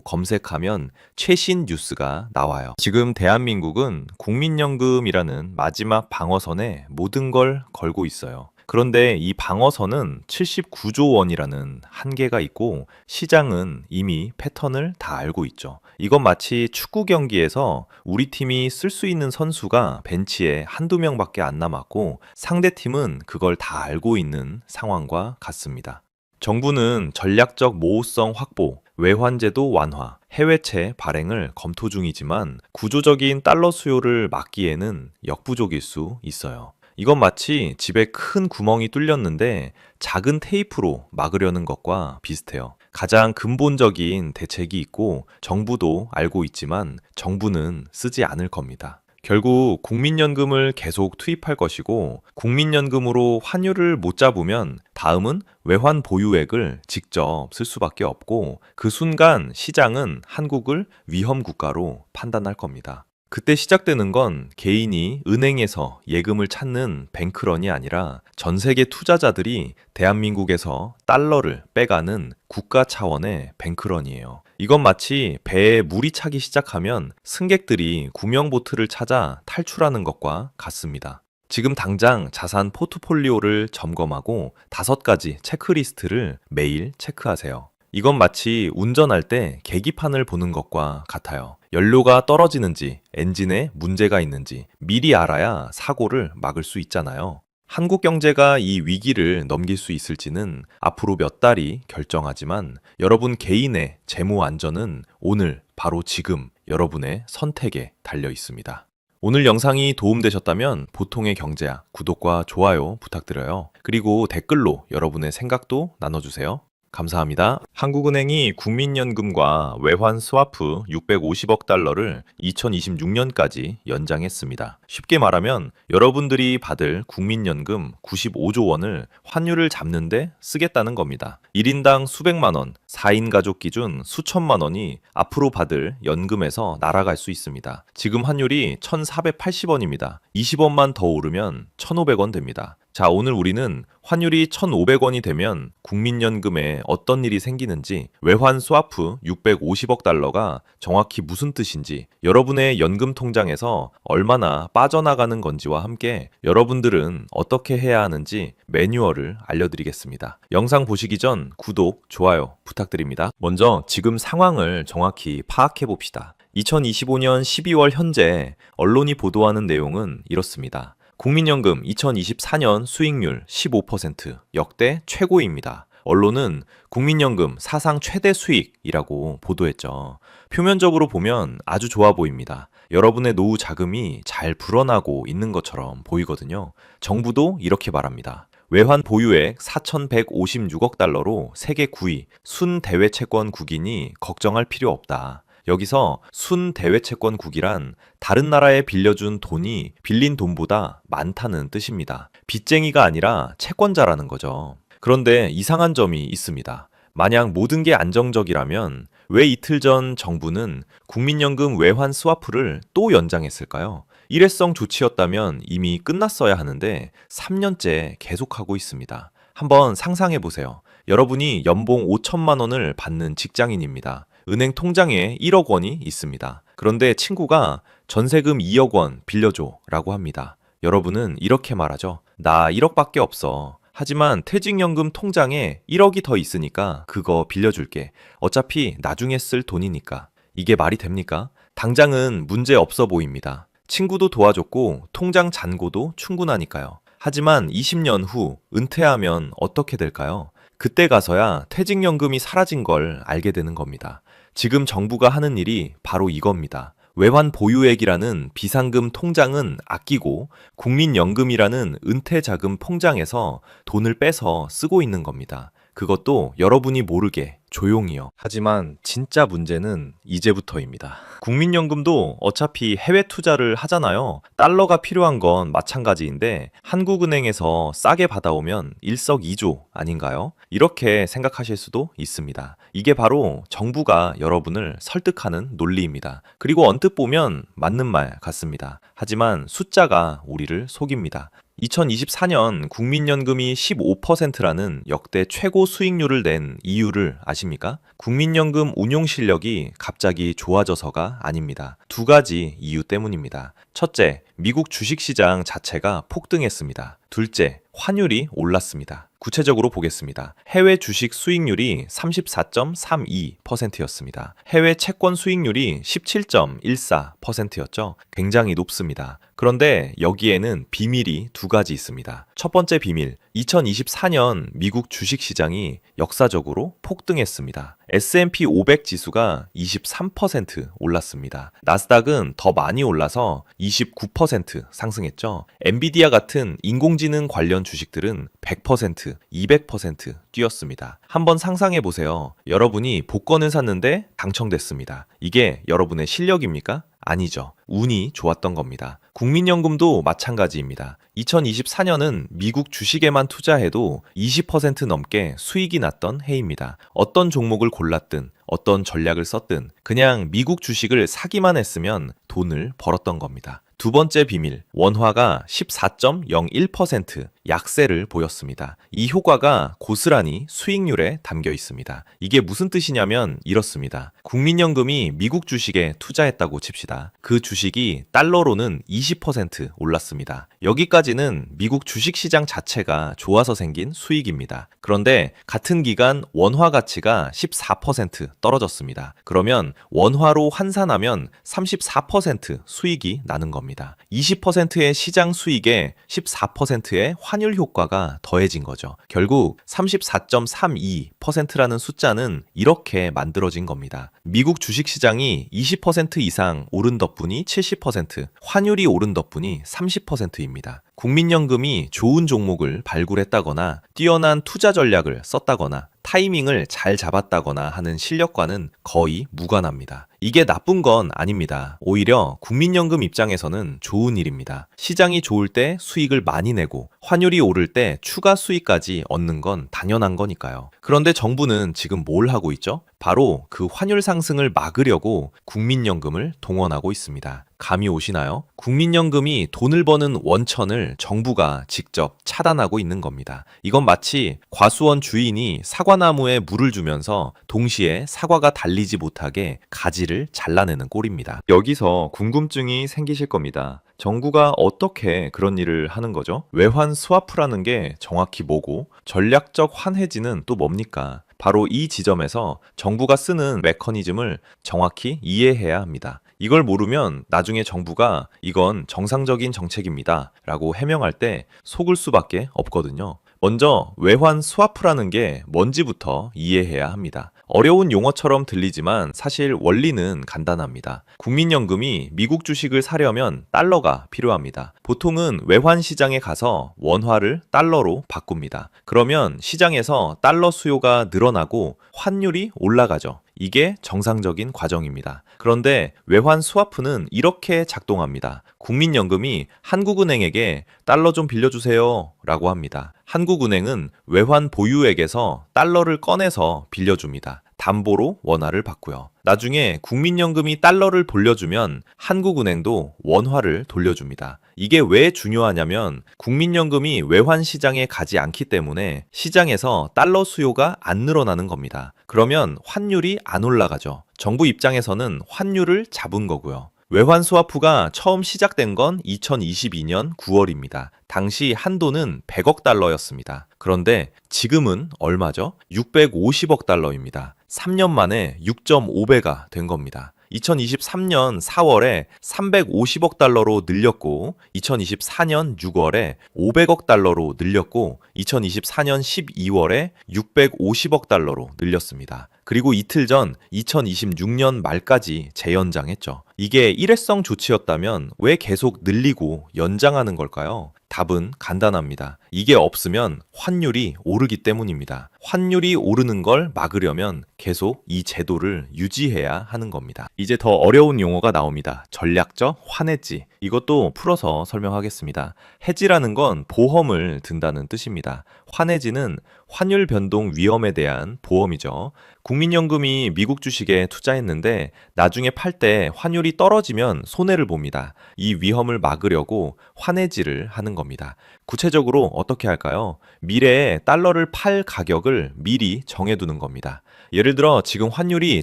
검색하면 최신 뉴스가 나와요. 지금 대한민국은 국민연금이라는 마지막 방어선에 모든 걸 걸고 있어요. 그런데 이 방어선은 79조 원이라는 한계가 있고 시장은 이미 패턴을 다 알고 있죠. 이건 마치 축구 경기에서 우리 팀이 쓸 수 있는 선수가 벤치에 한두 명밖에 안 남았고 상대팀은 그걸 다 알고 있는 상황과 같습니다. 정부는 전략적 모호성 확보, 외환제도 완화, 해외채 발행을 검토 중이지만 구조적인 달러 수요를 막기에는 역부족일 수 있어요. 이건 마치 집에 큰 구멍이 뚫렸는데 작은 테이프로 막으려는 것과 비슷해요. 가장 근본적인 대책이 있고 정부도 알고 있지만 정부는 쓰지 않을 겁니다. 결국 국민연금을 계속 투입할 것이고 국민연금으로 환율을 못 잡으면 다음은 외환 보유액을 직접 쓸 수밖에 없고 그 순간 시장은 한국을 위험 국가로 판단할 겁니다. 그때 시작되는 건 개인이 은행에서 예금을 찾는 뱅크런이 아니라 전 세계 투자자들이 대한민국에서 달러를 빼가는 국가 차원의 뱅크런이에요. 이건 마치 배에 물이 차기 시작하면 승객들이 구명보트를 찾아 탈출하는 것과 같습니다. 지금 당장 자산 포트폴리오를 점검하고 5가지 체크리스트를 매일 체크하세요. 이건 마치 운전할 때 계기판을 보는 것과 같아요. 연료가 떨어지는지, 엔진에 문제가 있는지 미리 알아야 사고를 막을 수 있잖아요. 한국 경제가 이 위기를 넘길 수 있을지는 앞으로 몇 달이 결정하지만 여러분 개인의 재무 안전은 오늘, 바로 지금 여러분의 선택에 달려 있습니다. 오늘 영상이 도움되셨다면 보통의 경제학 구독과 좋아요 부탁드려요. 그리고 댓글로 여러분의 생각도 나눠주세요. 감사합니다. 한국은행이 국민연금과 외환 스와프 650억 달러를 2026년까지 연장했습니다. 쉽게 말하면 여러분들이 받을 국민연금 95조 원을 환율을 잡는데 쓰겠다는 겁니다. 1인당 수백만 원, 4인 가족 기준 수천만 원이 앞으로 받을 연금에서 날아갈 수 있습니다. 지금 환율이 1,480원입니다. 20원만 더 오르면 1,500원 됩니다. 자, 오늘 우리는 환율이 1,500원이 되면 국민연금에 어떤 일이 생기는지, 외환 스와프 650억 달러가 정확히 무슨 뜻인지, 여러분의 연금 통장에서 얼마나 빠져나가는 건지와 함께 여러분들은 어떻게 해야 하는지 매뉴얼을 알려드리겠습니다. 영상 보시기 전 구독, 좋아요 부탁드립니다. 먼저 지금 상황을 정확히 파악해 봅시다. 2025년 12월 현재 언론이 보도하는 내용은 이렇습니다. 국민연금 2024년 수익률 15% 역대 최고입니다. 언론은 국민연금 사상 최대 수익이라고 보도했죠. 표면적으로 보면 아주 좋아 보입니다. 여러분의 노후 자금이 잘 불어나고 있는 것처럼 보이거든요. 정부도 이렇게 말합니다. 외환 보유액 4,156억 달러로 세계 9위 순대외 채권국이니 걱정할 필요 없다. 여기서 순대외 채권국이란 다른 나라에 빌려준 돈이 빌린 돈보다 많다는 뜻입니다. 빚쟁이가 아니라 채권자라는 거죠. 그런데 이상한 점이 있습니다. 만약 모든 게 안정적이라면 왜 이틀 전 정부는 국민연금 외환 스와프를 또 연장했을까요? 일회성 조치였다면 이미 끝났어야 하는데 3년째 계속하고 있습니다. 한번 상상해 보세요. 여러분이 연봉 5천만 원을 받는 직장인입니다. 은행 통장에 1억 원이 있습니다. 그런데 친구가 전세금 2억 원 빌려줘 라고 합니다. 여러분은 이렇게 말하죠. 나 1억밖에 없어. 하지만 퇴직연금 통장에 1억이 더 있으니까 그거 빌려줄게. 어차피 나중에 쓸 돈이니까. 이게 말이 됩니까? 당장은 문제 없어 보입니다. 친구도 도와줬고 통장 잔고도 충분하니까요. 하지만 20년 후 은퇴하면 어떻게 될까요? 그때 가서야 퇴직연금이 사라진 걸 알게 되는 겁니다. 지금 정부가 하는 일이 바로 이겁니다. 외환 보유액이라는 비상금 통장은 아끼고 국민연금이라는 은퇴자금 통장에서 돈을 빼서 쓰고 있는 겁니다. 그것도 여러분이 모르게 조용히요. 하지만 진짜 문제는 이제부터입니다. 국민연금도 어차피 해외 투자를 하잖아요. 달러가 필요한 건 마찬가지인데 한국은행에서 싸게 받아오면 일석이조 아닌가요? 이렇게 생각하실 수도 있습니다. 이게 바로 정부가 여러분을 설득하는 논리입니다. 그리고 언뜻 보면 맞는 말 같습니다. 하지만 숫자가 우리를 속입니다. 2024년 국민연금이 15%라는 역대 최고 수익률을 낸 이유를 아십니까? 국민연금 운용 실력이 갑자기 좋아져서가 아닙니다. 두 가지 이유 때문입니다. 첫째, 미국 주식시장 자체가 폭등했습니다. 둘째, 환율이 올랐습니다. 구체적으로 보겠습니다. 해외 주식 수익률이 34.32%였습니다. 해외 채권 수익률이 17.14%였죠. 굉장히 높습니다. 그런데 여기에는 비밀이 두 가지 있습니다. 첫 번째 비밀, 2024년 미국 주식시장이 역사적으로 폭등했습니다. S&P 500 지수가 23% 올랐습니다. 나스닥은 더 많이 올라서 29% 상승했죠. 엔비디아 같은 인공지능 관련 주식들은 100%, 200% 뛰었습니다. 한번 상상해 보세요. 여러분이 복권을 샀는데 당첨됐습니다. 이게 여러분의 실력입니까? 아니죠. 운이 좋았던 겁니다. 국민연금도 마찬가지입니다. 2024년은 미국 주식에만 투자해도 20% 넘게 수익이 났던 해입니다. 어떤 종목을 골랐든 어떤 전략을 썼든 그냥 미국 주식을 사기만 했으면 돈을 벌었던 겁니다. 두 번째 비밀, 원화가 14.01% 약세를 보였습니다. 이 효과가 고스란히 수익률에 담겨 있습니다. 이게 무슨 뜻이냐면 이렇습니다. 국민연금이 미국 주식에 투자했다고 칩시다. 그 주식이 달러로는 20% 올랐습니다. 여기까지는 미국 주식시장 자체가 좋아서 생긴 수익입니다. 그런데 같은 기간 원화 가치가 14% 떨어졌습니다. 그러면 원화로 환산하면 34% 수익이 나는 겁니다. 20%의 시장 수익에 14%의 환율 효과가 더해진 거죠. 결국 34.32%라는 숫자는 이렇게 만들어진 겁니다. 미국 주식시장이 20% 이상 오른 덕분이 70%, 환율이 오른 덕분이 30%입니다. 국민연금이 좋은 종목을 발굴했다거나 뛰어난 투자 전략을 썼다거나 타이밍을 잘 잡았다거나 하는 실력과는 거의 무관합니다. 이게 나쁜 건 아닙니다. 오히려 국민연금 입장에서는 좋은 일입니다. 시장이 좋을 때 수익을 많이 내고 환율이 오를 때 추가 수익까지 얻는 건 당연한 거니까요. 그런데 정부는 지금 뭘 하고 있죠? 바로 그 환율 상승을 막으려고 국민연금을 동원하고 있습니다. 감이 오시나요? 국민연금이 돈을 버는 원천을 정부가 직접 차단하고 있는 겁니다. 이건 마치 과수원 주인이 사과나무에 물을 주면서 동시에 사과가 달리지 못하게 가지를 잘라내는 꼴입니다. 여기서 궁금증이 생기실 겁니다. 정부가 어떻게 그런 일을 하는 거죠? 외환 스와프라는 게 정확히 뭐고 전략적 환해지는 또 뭡니까? 바로 이 지점에서 정부가 쓰는 메커니즘을 정확히 이해해야 합니다. 이걸 모르면 나중에 정부가 이건 정상적인 정책입니다 라고 해명할 때 속을 수밖에 없거든요. 먼저 외환 스와프라는 게 뭔지부터 이해해야 합니다. 어려운 용어처럼 들리지만 사실 원리는 간단합니다. 국민연금이 미국 주식을 사려면 달러가 필요합니다. 보통은 외환 시장에 가서 원화를 달러로 바꿉니다. 그러면 시장에서 달러 수요가 늘어나고 환율이 올라가죠. 이게 정상적인 과정입니다. 그런데 외환 스와프는 이렇게 작동합니다. 국민연금이 한국은행에게 달러 좀 빌려주세요 라고 합니다. 한국은행은 외환 보유액에서 달러를 꺼내서 빌려줍니다. 담보로 원화를 받고요. 나중에 국민연금이 달러를 돌려주면 한국은행도 원화를 돌려줍니다. 이게 왜 중요하냐면 국민연금이 외환 시장에 가지 않기 때문에 시장에서 달러 수요가 안 늘어나는 겁니다. 그러면 환율이 안 올라가죠. 정부 입장에서는 환율을 잡은 거고요. 외환 스와프가 처음 시작된 건 2022년 9월입니다. 당시 한도는 100억 달러였습니다. 그런데 지금은 얼마죠? 650억 달러입니다. 3년 만에 6.5배가 된 겁니다. 2023년 4월에 350억 달러로 늘렸고 2024년 6월에 500억 달러로 늘렸고 2024년 12월에 650억 달러로 늘렸습니다. 그리고 이틀 전 2026년 말까지 재연장했죠. 이게 일회성 조치였다면 왜 계속 늘리고 연장하는 걸까요? 답은 간단합니다. 이게 없으면 환율이 오르기 때문입니다. 환율이 오르는 걸 막으려면 계속 이 제도를 유지해야 하는 겁니다. 이제 더 어려운 용어가 나옵니다. 전략적 환해지. 이것도 풀어서 설명하겠습니다. 해지라는 건 보험을 든다는 뜻입니다. 환해지는 환율 변동 위험에 대한 보험이죠. 국민연금이 미국 주식에 투자했는데 나중에 팔 때 환율이 떨어지면 손해를 봅니다. 이 위험을 막으려고 환해지를 하는 겁니다. 구체적으로 어떻게 할까요? 미래에 달러를 팔 가격을 미리 정해두는 겁니다. 예를 들어 지금 환율이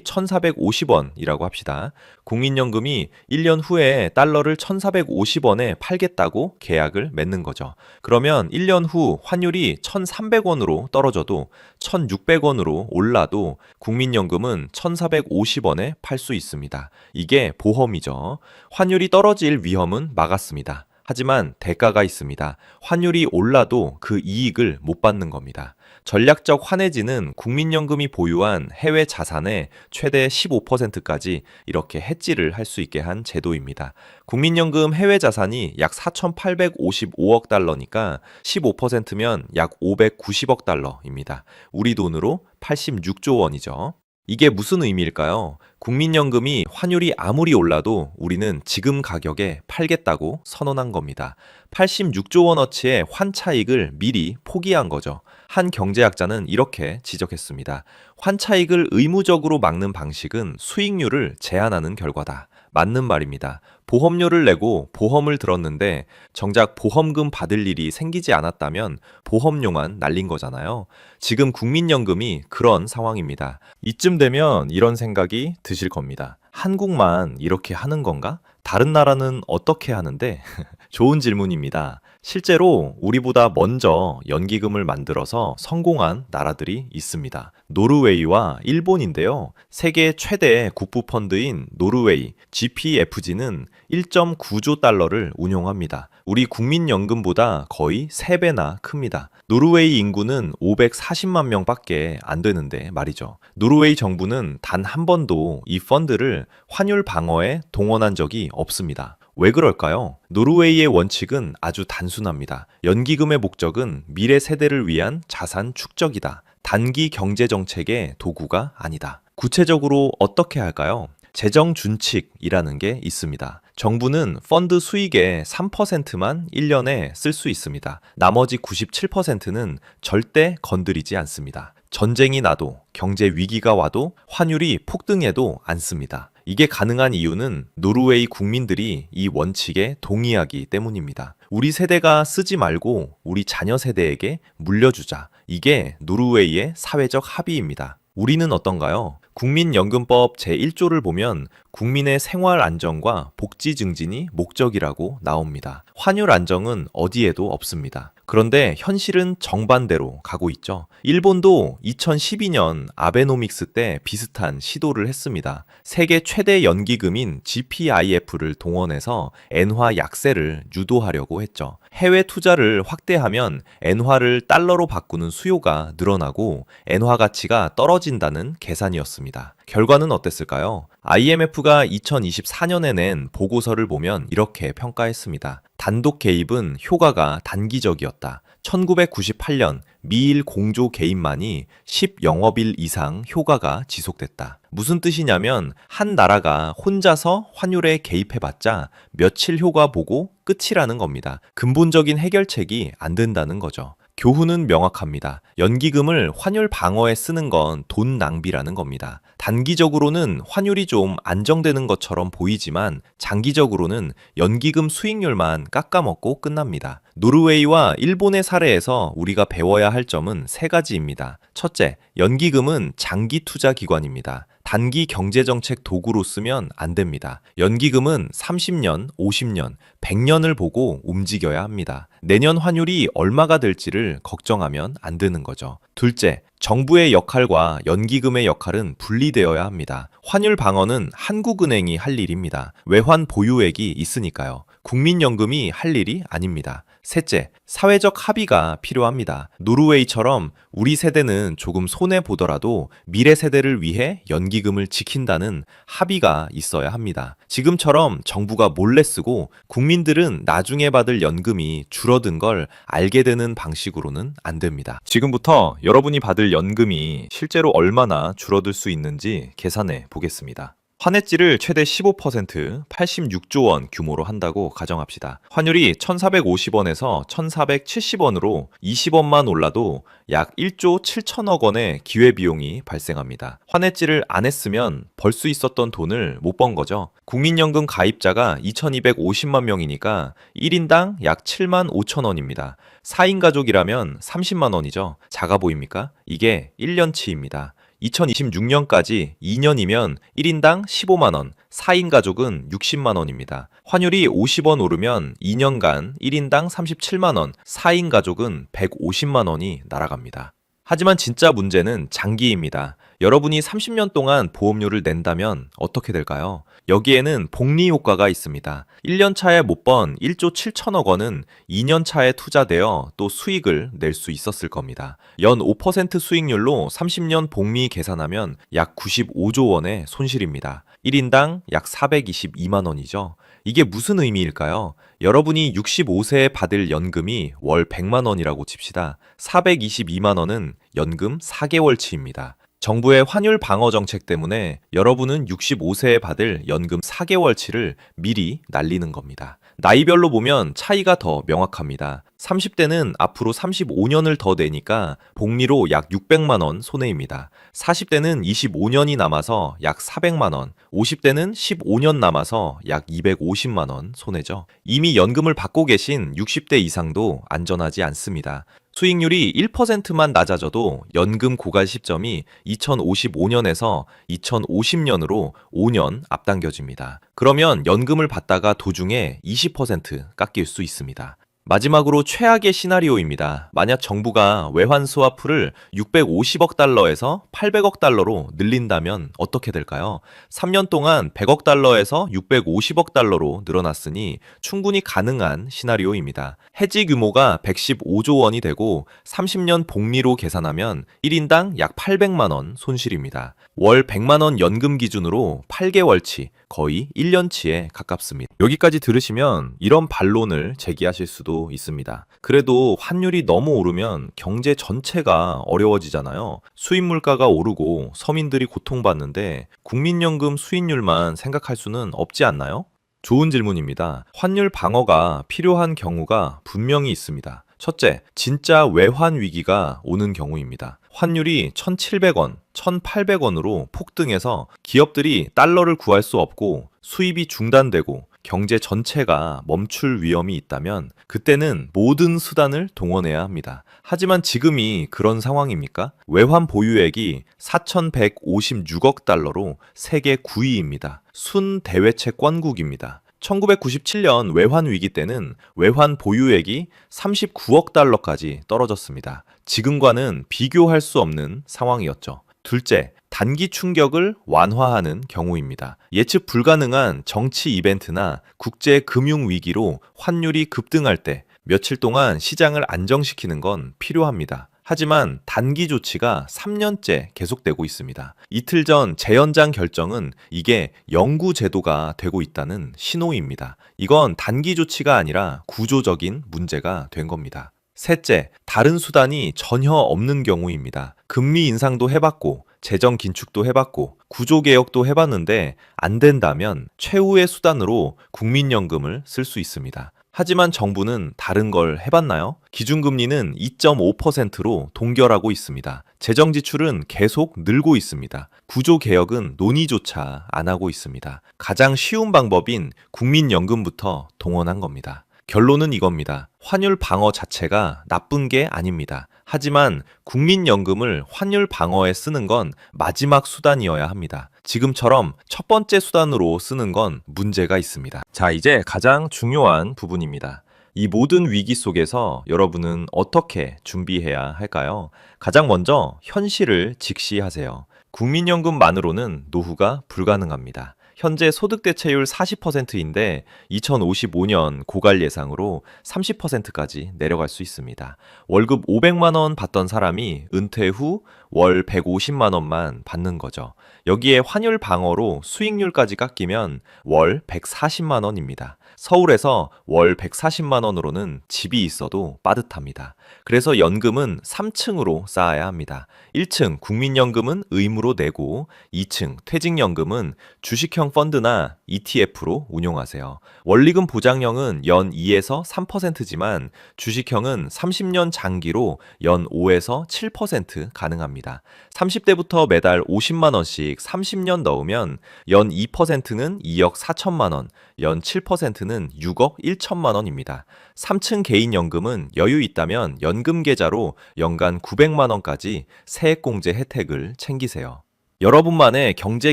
1,450원이라고 합시다. 국민연금이 1년 후에 달러를 1,450원에 팔겠다고 계약을 맺는 거죠. 그러면 1년 후 환율이 1,300원으로 떨어져도 1,600원으로 올라도 국민연금은 1,450원에 팔 수 있습니다. 이게 보험이죠. 환율이 떨어질 위험은 막았습니다. 하지만 대가가 있습니다. 환율이 올라도 그 이익을 못 받는 겁니다. 전략적 환해지는 국민연금이 보유한 해외 자산의 최대 15%까지 이렇게 해지를 할 수 있게 한 제도입니다. 국민연금 해외 자산이 약 4,855억 달러니까 15%면 약 590억 달러입니다. 우리 돈으로 86조 원이죠. 이게 무슨 의미일까요? 국민연금이 환율이 아무리 올라도 우리는 지금 가격에 팔겠다고 선언한 겁니다. 86조 원어치의 환차익을 미리 포기한 거죠. 한 경제학자는 이렇게 지적했습니다. 환차익을 의무적으로 막는 방식은 수익률을 제한하는 결과다. 맞는 말입니다. 보험료를 내고 보험을 들었는데 정작 보험금 받을 일이 생기지 않았다면 보험료만 날린 거잖아요. 지금 국민연금이 그런 상황입니다. 이쯤 되면 이런 생각이 드실 겁니다. 한국만 이렇게 하는 건가? 다른 나라는 어떻게 하는데? 좋은 질문입니다. 실제로 우리보다 먼저 연기금을 만들어서 성공한 나라들이 있습니다. 노르웨이와 일본인데요. 세계 최대 국부 펀드인 노르웨이 GPFG는 1.9조 달러를 운용합니다. 우리 국민연금보다 거의 3배나 큽니다. 노르웨이 인구는 540만 명밖에 안 되는데 말이죠. 노르웨이 정부는 단 한 번도 이 펀드를 환율 방어에 동원한 적이 없습니다. 왜 그럴까요? 노르웨이의 원칙은 아주 단순합니다. 연기금의 목적은 미래 세대를 위한 자산 축적이다. 단기 경제 정책의 도구가 아니다. 구체적으로 어떻게 할까요? 재정 준칙이라는 게 있습니다. 정부는 펀드 수익의 3%만 1년에 쓸 수 있습니다. 나머지 97%는 절대 건드리지 않습니다. 전쟁이 나도 경제 위기가 와도 환율이 폭등해도 않습니다. 이게 가능한 이유는 노르웨이 국민들이 이 원칙에 동의하기 때문입니다. 우리 세대가 쓰지 말고 우리 자녀 세대에게 물려주자. 이게 노르웨이의 사회적 합의입니다. 우리는 어떤가요? 국민연금법 제1조를 보면 국민의 생활 안정과 복지 증진이 목적이라고 나옵니다. 환율 안정은 어디에도 없습니다. 그런데 현실은 정반대로 가고 있죠. 일본도 2012년 아베노믹스 때 비슷한 시도를 했습니다. 세계 최대 연기금인 GPIF를 동원해서 엔화 약세를 유도하려고 했죠. 해외 투자를 확대하면 엔화를 달러로 바꾸는 수요가 늘어나고 엔화 가치가 떨어진다는 계산이었습니다. 결과는 어땠을까요? IMF가 2024년에 낸 보고서를 보면 이렇게 평가했습니다. 단독 개입은 효과가 단기적이었다. 1998년 미일 공조 개입만이 10영업일 이상 효과가 지속됐다. 무슨 뜻이냐면 한 나라가 혼자서 환율에 개입해봤자 며칠 효과 보고 끝이라는 겁니다. 근본적인 해결책이 안 된다는 거죠. 교훈은 명확합니다. 연기금을 환율 방어에 쓰는 건 돈 낭비라는 겁니다. 단기적으로는 환율이 좀 안정되는 것처럼 보이지만 장기적으로는 연기금 수익률만 깎아먹고 끝납니다. 노르웨이와 일본의 사례에서 우리가 배워야 할 점은 세 가지입니다. 첫째, 연기금은 장기 투자 기관입니다. 단기 경제정책 도구로 쓰면 안 됩니다. 연기금은 30년, 50년, 100년을 보고 움직여야 합니다. 내년 환율이 얼마가 될지를 걱정하면 안 되는 거죠. 둘째, 정부의 역할과 연기금의 역할은 분리되어야 합니다. 환율 방어는 한국은행이 할 일입니다. 외환 보유액이 있으니까요. 국민연금이 할 일이 아닙니다. 셋째, 사회적 합의가 필요합니다. 노르웨이처럼 우리 세대는 조금 손해보더라도 미래 세대를 위해 연기금을 지킨다는 합의가 있어야 합니다. 지금처럼 정부가 몰래 쓰고 국민들은 나중에 받을 연금이 줄어든 걸 알게 되는 방식으로는 안 됩니다. 지금부터 여러분이 받을 연금이 실제로 얼마나 줄어들 수 있는지 계산해 보겠습니다. 환해지를 최대 15%, 86조 원 규모로 한다고 가정합시다. 환율이 1,450원에서 1,470원으로 20원만 올라도 약 1조 7천억 원의 기회비용이 발생합니다. 환해지를 안 했으면 벌 수 있었던 돈을 못 번 거죠. 국민연금 가입자가 2,250만 명이니까 1인당 약 7만 5천 원입니다. 4인 가족이라면 30만 원이죠. 작아 보입니까? 이게 1년치입니다. 2026년까지 2년이면 1인당 15만원, 4인 가족은 60만원입니다. 환율이 50원 오르면 2년간 1인당 37만원, 4인 가족은 150만원이 날아갑니다. 하지만 진짜 문제는 장기입니다. 여러분이 30년 동안 보험료를 낸다면 어떻게 될까요? 여기에는 복리 효과가 있습니다. 1년 차에 못 번 1조 7천억 원은 2년 차에 투자되어 또 수익을 낼 수 있었을 겁니다. 연 5% 수익률로 30년 복리 계산하면 약 95조 원의 손실입니다. 1인당 약 422만 원이죠. 이게 무슨 의미일까요? 여러분이 65세에 받을 연금이 월 100만 원이라고 칩시다. 422만 원은 연금 4개월치입니다. 정부의 환율 방어 정책 때문에 여러분은 65세에 받을 연금 4개월치를 미리 날리는 겁니다. 나이별로 보면 차이가 더 명확합니다. 30대는 앞으로 35년을 더 내니까 복리로 약 600만 원 손해입니다. 40대는 25년이 남아서 약 400만 원, 50대는 15년 남아서 약 250만 원 손해죠. 이미 연금을 받고 계신 60대 이상도 안전하지 않습니다. 수익률이 1%만 낮아져도 연금 고갈 시점이 2055년에서 2050년으로 5년 앞당겨집니다. 그러면 연금을 받다가 도중에 20% 깎일 수 있습니다. 마지막으로 최악의 시나리오입니다. 만약 정부가 외환 스와프를 650억 달러에서 800억 달러로 늘린다면 어떻게 될까요? 3년 동안 100억 달러에서 650억 달러로 늘어났으니 충분히 가능한 시나리오입니다. 해지 규모가 115조 원이 되고 30년 복리로 계산하면 1인당 약 800만 원 손실입니다. 월 100만 원 연금 기준으로 8개월치, 거의 1년치에 가깝습니다. 여기까지 들으시면 이런 반론을 제기하실 수도 있습니다. 그래도 환율이 너무 오르면 경제 전체가 어려워지잖아요. 수입 물가가 오르고 서민들이 고통받는데 국민연금 수익률만 생각할 수는 없지 않나요? 좋은 질문입니다. 환율 방어가 필요한 경우가 분명히 있습니다. 첫째, 진짜 외환 위기가 오는 경우입니다. 환율이 1,700원, 1,800원으로 폭등해서 기업들이 달러를 구할 수 없고 수입이 중단되고 경제 전체가 멈출 위험이 있다면 그때는 모든 수단을 동원해야 합니다. 하지만 지금이 그런 상황입니까? 외환 보유액이 4,156억 달러로 세계 9위입니다. 순 대외채권국입니다. 1997년 외환 위기 때는 외환 보유액이 39억 달러까지 떨어졌습니다. 지금과는 비교할 수 없는 상황이었죠. 둘째, 단기 충격을 완화하는 경우입니다. 예측 불가능한 정치 이벤트나 국제 금융 위기로 환율이 급등할 때 며칠 동안 시장을 안정시키는 건 필요합니다. 하지만 단기 조치가 3년째 계속되고 있습니다. 이틀 전 재연장 결정은 이게 영구 제도가 되고 있다는 신호입니다. 이건 단기 조치가 아니라 구조적인 문제가 된 겁니다. 셋째, 다른 수단이 전혀 없는 경우입니다. 금리 인상도 해봤고 재정 긴축도 해봤고 구조개혁도 해봤는데 안 된다면 최후의 수단으로 국민연금을 쓸 수 있습니다. 하지만 정부는 다른 걸 해봤나요? 기준금리는 2.5%로 동결하고 있습니다. 재정 지출은 계속 늘고 있습니다. 구조개혁은 논의조차 안 하고 있습니다. 가장 쉬운 방법인 국민연금부터 동원한 겁니다. 결론은 이겁니다. 환율 방어 자체가 나쁜 게 아닙니다. 하지만 국민연금을 환율 방어에 쓰는 건 마지막 수단이어야 합니다. 지금처럼 첫 번째 수단으로 쓰는 건 문제가 있습니다. 자, 이제 가장 중요한 부분입니다. 이 모든 위기 속에서 여러분은 어떻게 준비해야 할까요? 가장 먼저 현실을 직시하세요. 국민연금만으로는 노후가 불가능합니다. 현재 소득 대체율 40%인데 2055년 고갈 예상으로 30%까지 내려갈 수 있습니다. 월급 500만 원 받던 사람이 은퇴 후 월 150만 원만 받는 거죠. 여기에 환율 방어로 수익률까지 깎이면 월 140만 원입니다. 서울에서 월 140만 원으로는 집이 있어도 빠듯합니다. 그래서 연금은 3층으로 쌓아야 합니다. 1층 국민연금은 의무로 내고 2층 퇴직연금은 주식형 펀드나 ETF로 운용하세요. 원리금 보장형은 연 2에서 3%지만 주식형은 30년 장기로 연 5에서 7% 가능합니다. 30대부터 매달 50만 원씩 30년 넣으면 연 2%는 2억 4천만 원, 연 7%는 6억 1천만 원입니다. 3층 개인연금은 여유 있다면 연금 계좌로 연간 900만 원까지 세액공제 혜택을 챙기세요. 여러분만의 경제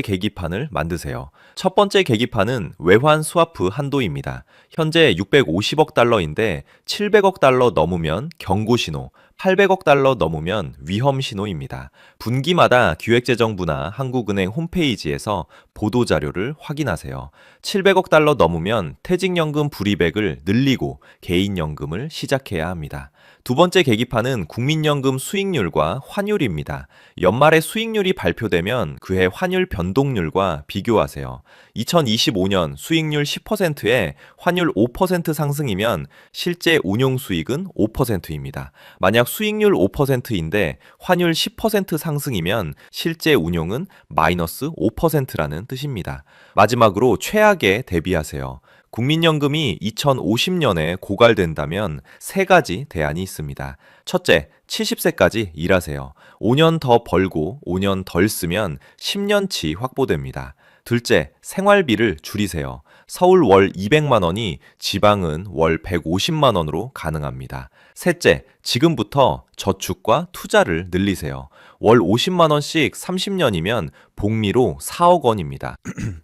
계기판을 만드세요. 첫 번째 계기판은 외환 스와프 한도입니다. 현재 650억 달러인데 700억 달러 넘으면 경고 신호, 800억 달러 넘으면 위험 신호입니다. 분기마다 기획재정부나 한국은행 홈페이지에서 보도자료를 확인하세요. 700억 달러 넘으면 퇴직연금 불이백을 늘리고 개인연금을 시작해야 합니다. 두 번째 계기판은 국민연금 수익률과 환율입니다. 연말에 수익률이 발표되면 그해 환율 변동률과 비교하세요. 2025년 수익률 10%에 환율 5% 상승이면 실제 운용 수익은 5%입니다. 만약 수익률 5%인데 환율 10% 상승이면 실제 운용은 마이너스 5%라는 뜻입니다. 마지막으로 최악에 대비하세요. 국민연금이 2050년에 고갈된다면 세 가지 대안이 있습니다. 첫째, 70세까지 일하세요. 5년 더 벌고 5년 덜 쓰면 10년치 확보됩니다. 둘째, 생활비를 줄이세요. 서울 월 200만 원이 지방은 월 150만 원으로 가능합니다. 셋째, 지금부터 저축과 투자를 늘리세요. 월 50만 원씩 30년이면 복리로 4억 원입니다.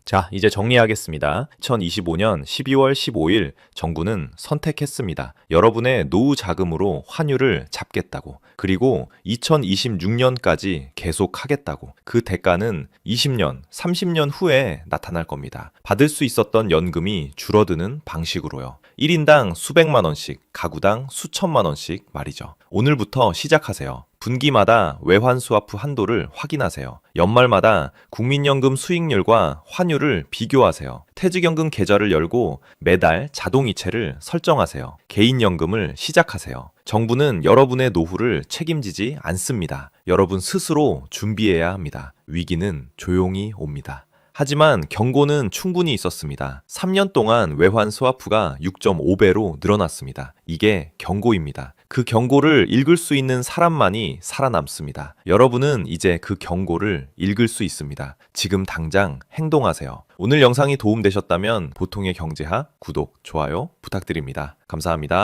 자, 이제 정리하겠습니다. 2025년 12월 15일 정부는 선택했습니다. 여러분의 노후 자금으로 환율을 잡겠다고. 그리고 2026년까지 계속하겠다고. 그 대가는 20년, 30년 후에 나타날 겁니다. 받을 수 있었던 연금이 줄어드는 방식으로요. 1인당 수백만 원씩, 가구당 수천만 원씩 말이죠. 오늘부터 시작하세요. 분기마다 외환 스와프 한도를 확인하세요. 연말마다 국민연금 수익률과 환율을 비교하세요. 퇴직연금 계좌를 열고 매달 자동이체를 설정하세요. 개인연금을 시작하세요. 정부는 여러분의 노후를 책임지지 않습니다. 여러분 스스로 준비해야 합니다. 위기는 조용히 옵니다. 하지만 경고는 충분히 있었습니다. 3년 동안 외환 스와프가 6.5배로 늘어났습니다. 이게 경고입니다. 그 경고를 읽을 수 있는 사람만이 살아남습니다. 여러분은 이제 그 경고를 읽을 수 있습니다. 지금 당장 행동하세요. 오늘 영상이 도움되셨다면 보통의 경제학 구독, 좋아요 부탁드립니다. 감사합니다.